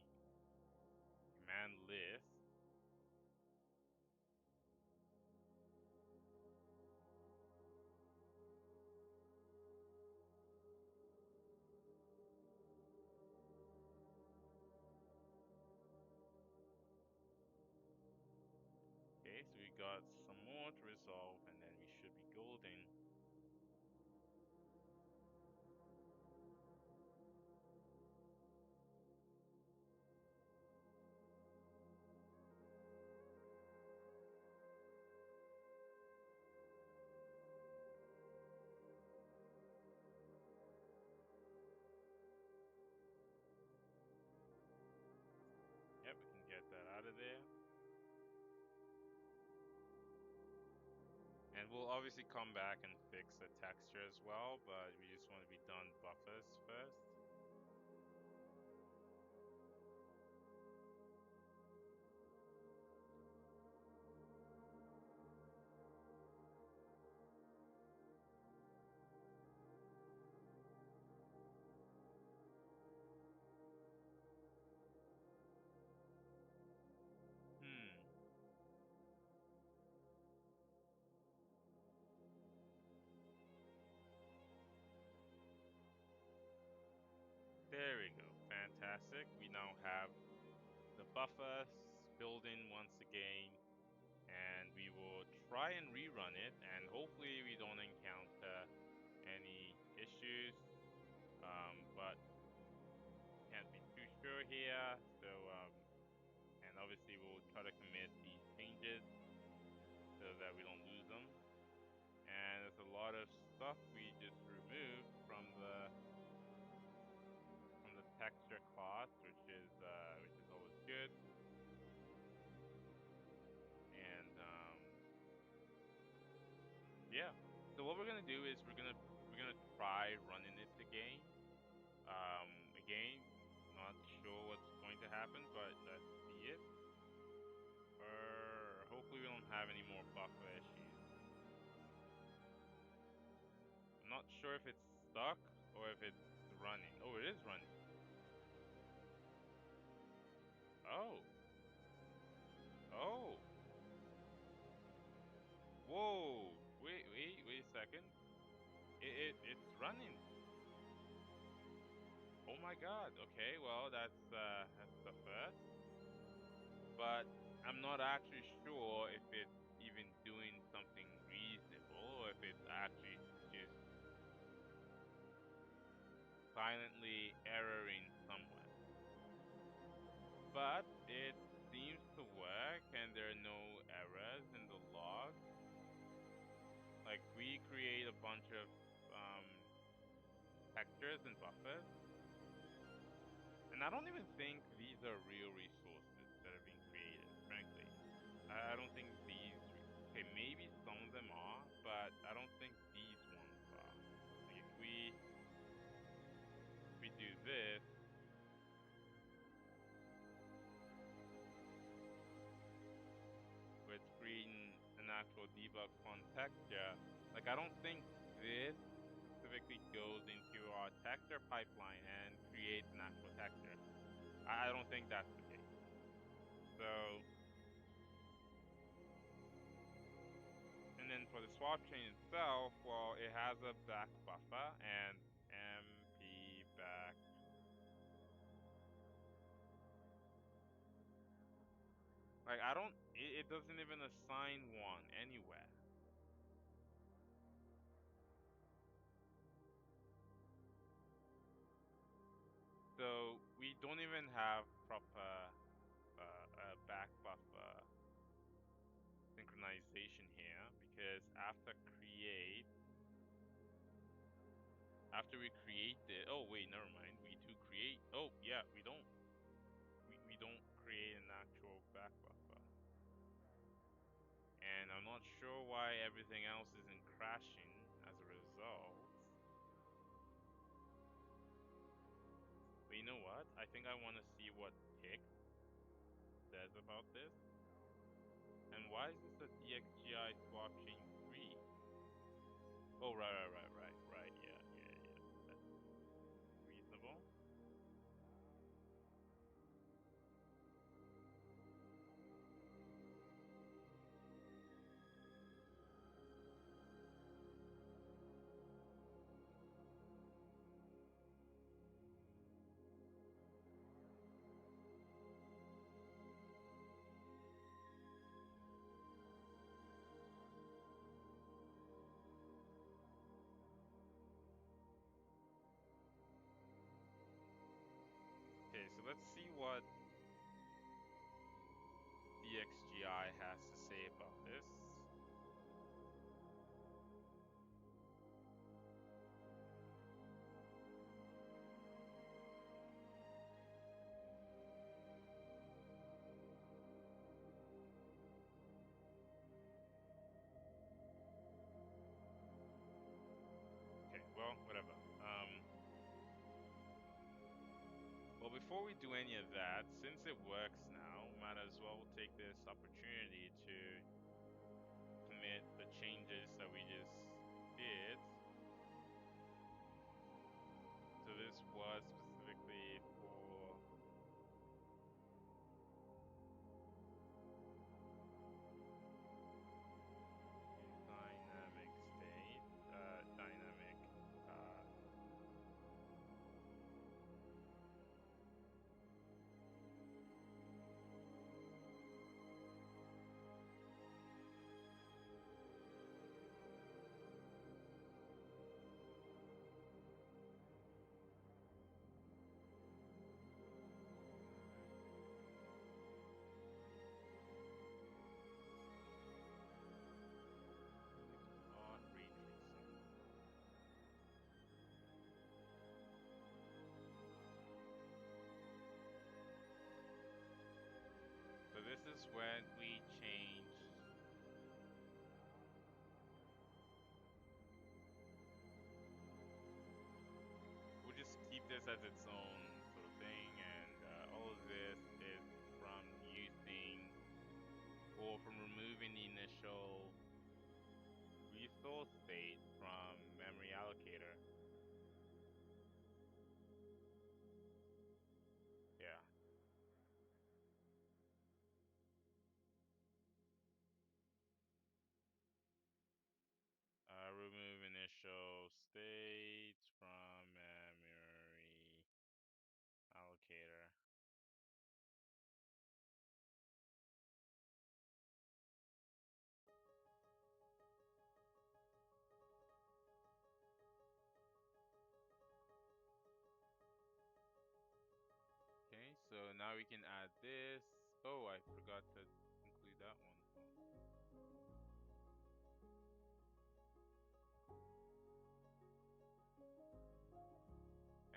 command list. Okay, so we got some more to resolve, and then we should be golden. Yep, we can get that out of there. And we'll obviously come back and fix the texture as well, but we just want to be done buffers first. buffers built in once again, and we will try and rerun it, and hopefully we don't encounter any issues, but can't be too sure here. So and obviously we'll try to commit these changes so that we don't lose them. And there's a lot of stuff we just removed from the texture class, which is always good. And yeah. So what we're gonna do is we're gonna try running it again. Again, not sure what's going to happen, but let's see it. Hopefully we don't have any more buffer issues. I'm not sure if it's stuck or if it's running. Oh, it is running. Oh. Oh. Whoa. Wait a second. It's running. Oh my god. Okay, well that's the first. But I'm not actually sure if it's even doing something reasonable or if it's actually just silently erroring somewhere. But it seems to work and there are no errors in the log. Like we create a bunch of textures and buffers, and I don't even think these are real resources that are being created, frankly. I don't think these, okay, maybe some of them are, but I don't think these ones are. Like if we do this, where it's creating an actual debug font texture, like I don't think this specifically goes into our texture pipeline and creates an actual texture. I don't think that's the case. So, and then for the swap chain itself, well, it has a back buffer and mp back. Like I don't, it doesn't even assign one anywhere. So we don't even have proper back buffer synchronization here, because after we create it, oh wait, never mind, we do create, oh yeah, we don't create an actual back buffer. And I'm not sure why everything else isn't crashing as a result. But you know what? I think I want to see what Pick says about this. And why is this a DXGI swap chain 3? Oh, right. Yeah. That's reasonable. Okay, so let's see what DXGI has to say about this. Okay, well, whatever. Well, before we do any of that, since it works now, might as well take this opportunity to commit the changes that we just did. So this was specifically for dynamic state, dynamic has its own sort of thing, and all of this is from using or from removing the initial resource state from memory allocator. Yeah. Remove initial state from memory allocator. Okay, so now we can add this. Oh, I forgot to include that one.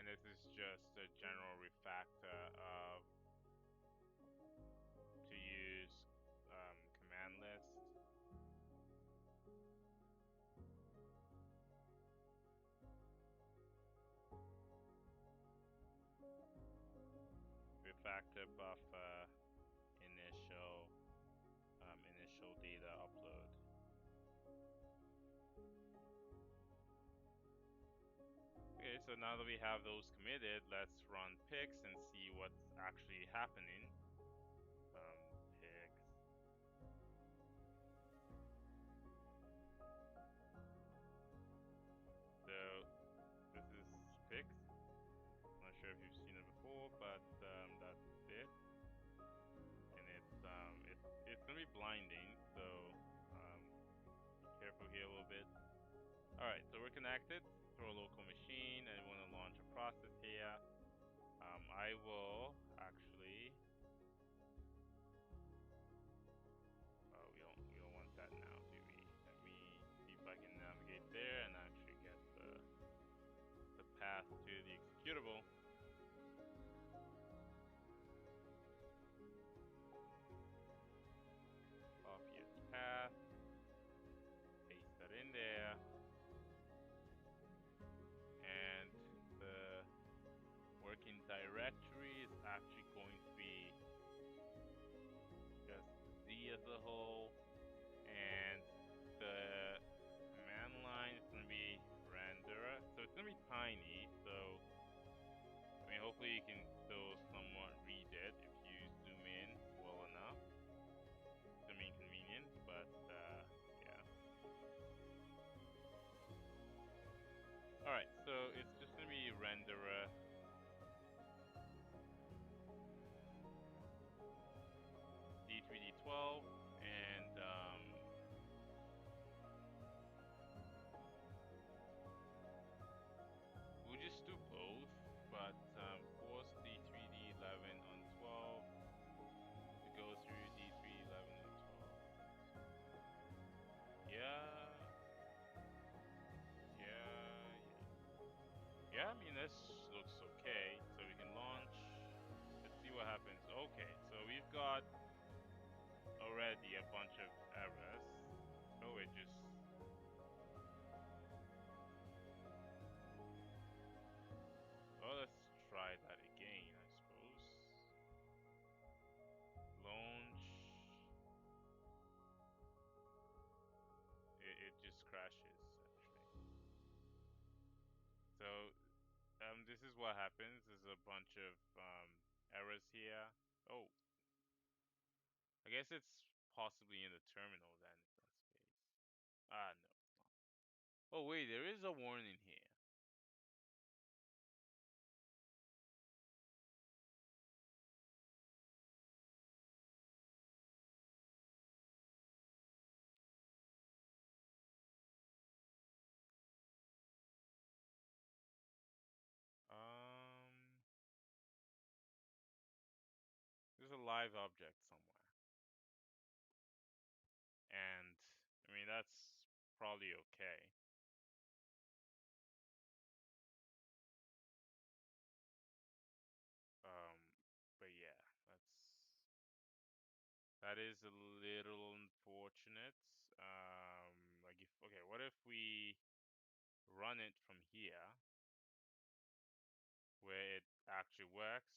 And this is just a general refactor of to use command list. Refactor buffer initial initial data upload. Okay, so now that we have those committed, let's run pix and see what's actually happening. Pix. So this is pix. Not sure if you've seen it before, but that's it. And it's gonna be blinding, so be careful here a little bit. All right, so we're connected to a local machine, and we want to launch a process here. I will actually. We don't want that now, do we? Let me see if I can navigate there and actually get the path to the executable. Copy its path, paste that in there, and the working directory is actually going to be just Z as a whole, and the command line is going to be renderer. So it's going to be tiny, so I mean, hopefully you can still somewhat read it if you zoom in well enough. It's gonna be inconvenient, but yeah. Alright, so it's just gonna be renderer. D3D12, and we'll just do both, but force D3D11 on 12 to go through D3D11 on 12. Yeah. Yeah, I mean, this looks okay. So we can launch. Let's see what happens. Okay, so we've got already a bunch of errors. Oh, it just... Well, let's try that again, I suppose. Launch. It just crashes, actually. So, this is what happens. There's a bunch of errors here. Oh, I guess it's possibly in the terminal then, if that's the case. Ah, no, it's not. Oh, wait, there is a warning here. There's a live object somewhere. And, I mean, that's probably okay. But yeah, that is a little unfortunate. Like okay, what if we run it from here where it actually works.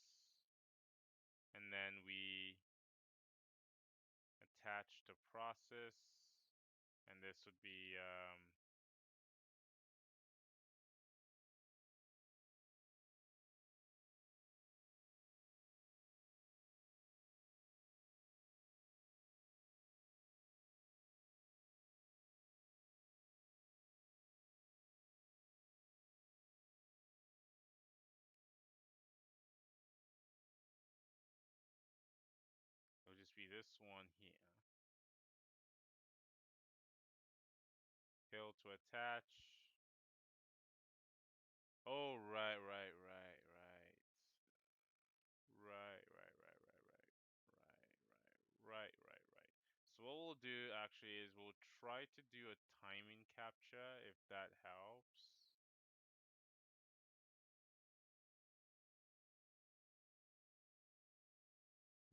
And then we attach the process, and this would be it'll just be this one here. Hill to attach. Oh, right. Right. So what we'll do actually is we'll try to do a timing capture if that helps.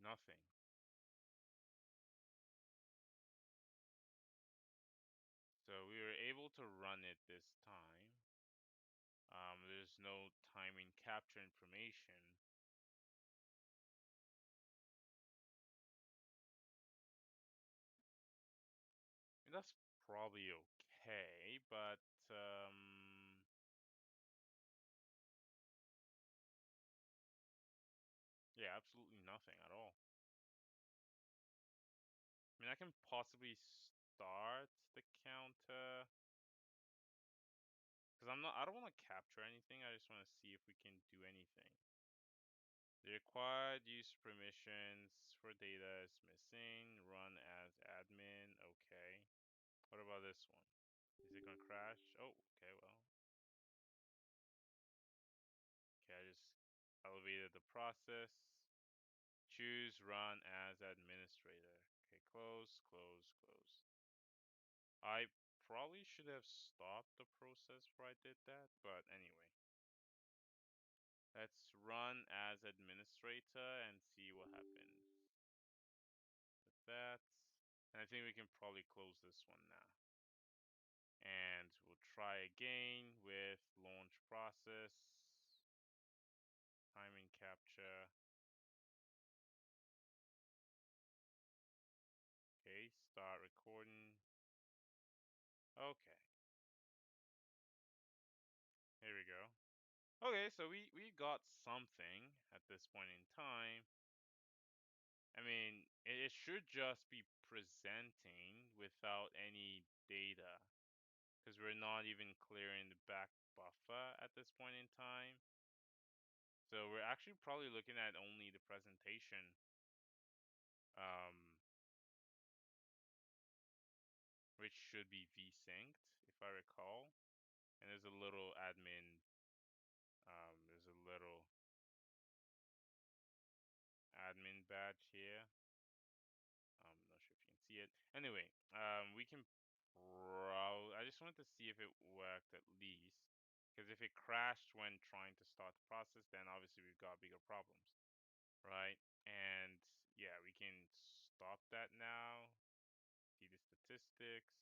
Nothing. So we were able to run it this time. There's no timing capture information. And that's probably okay, but yeah, absolutely nothing at all. I mean, I can possibly start the counter because I don't want to capture anything. I just want to see if we can do anything. The required use permissions for data is missing. Run as admin. Okay. What about this one? Is it gonna crash? Oh, okay, well. Okay, I just elevated the process. Choose run as administrator. Okay, close. I probably should have stopped the process before I did that, but anyway. Let's run as administrator and see what happens with that. And I think we can probably close this one now. And we'll try again with launch process, timing capture. Okay, start recording. Okay, here we go. Okay, so we got something at this point in time. I mean, it should just be presenting without any data because we're not even clearing the back buffer at this point in time. So we're actually probably looking at only the presentation, which should be v-synced if I recall. And there's a little admin badge here. I'm not sure if you can see it. Anyway, we can I just wanted to see if it worked at least. Because if it crashed when trying to start the process, then obviously we've got bigger problems, right? And yeah, we can stop that now. See the statistics.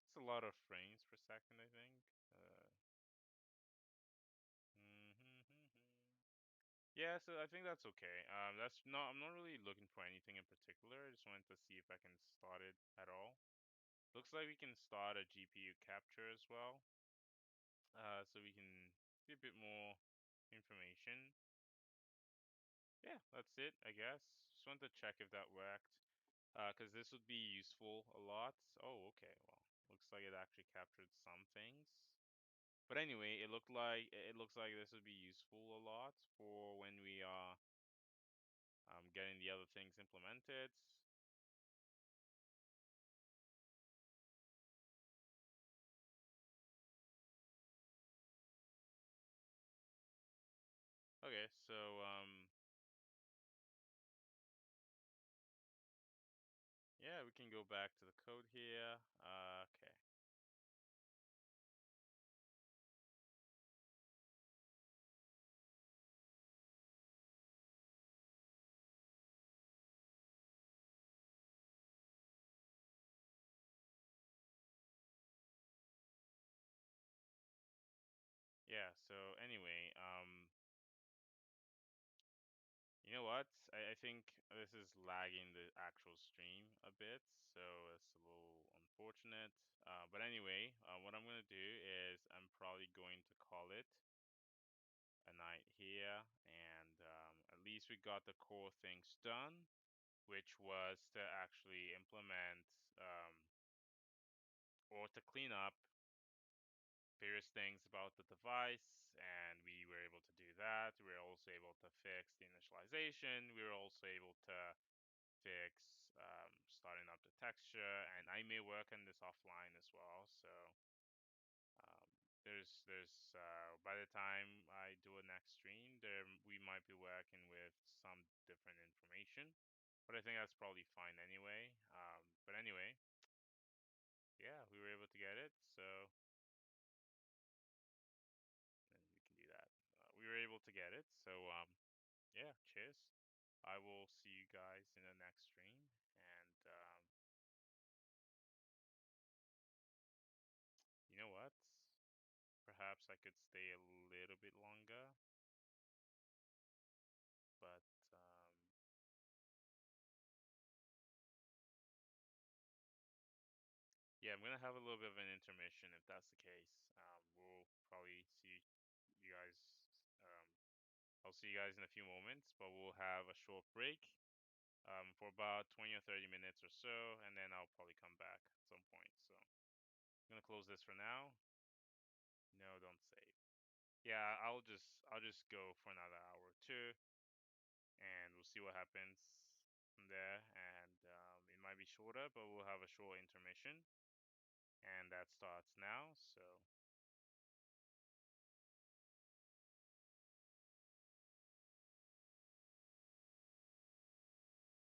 It's a lot of frames per second, I think. Yeah, so I think that's okay. I'm not really looking for anything in particular. I just wanted to see if I can start it at all. Looks like we can start a GPU capture as well. So we can see a bit more information. Yeah, that's it, I guess. Just wanted to check if that worked. Because this would be useful a lot. Oh, okay. Well, looks like it actually captured some things. But anyway, it looks like this would be useful a lot for when we are getting the other things implemented. Okay, so yeah, we can go back to the code here. Okay. So anyway, you know what? I think this is lagging the actual stream a bit, so it's a little unfortunate. But anyway, what I'm gonna do is I'm probably going to call it a night here, and at least we got the core things done, which was to actually implement or to clean up various things about the device, and we were able to do that. We were also able to fix the initialization. We were also able to fix starting up the texture, and I may work on this offline as well. So um, there's by the time I do a next stream, there we might be working with some different information, but I think that's probably fine anyway. But anyway, yeah, we were able to get it, so and we can do that. We were able to get it, so yeah, cheers. I will see you guys in the next stream, and you know what? Perhaps I could stay a little bit longer, but yeah, I'm gonna have a little bit of an intermission if that's the case. We'll probably see you guys. I'll see you guys in a few moments, but we'll have a short break for about 20 or 30 minutes or so, and then I'll probably come back at some point. So I'm gonna close this for now. No, don't save. Yeah, I'll just go for another hour or two, and we'll see what happens from there. And it might be shorter, but we'll have a short intermission, and that starts now. So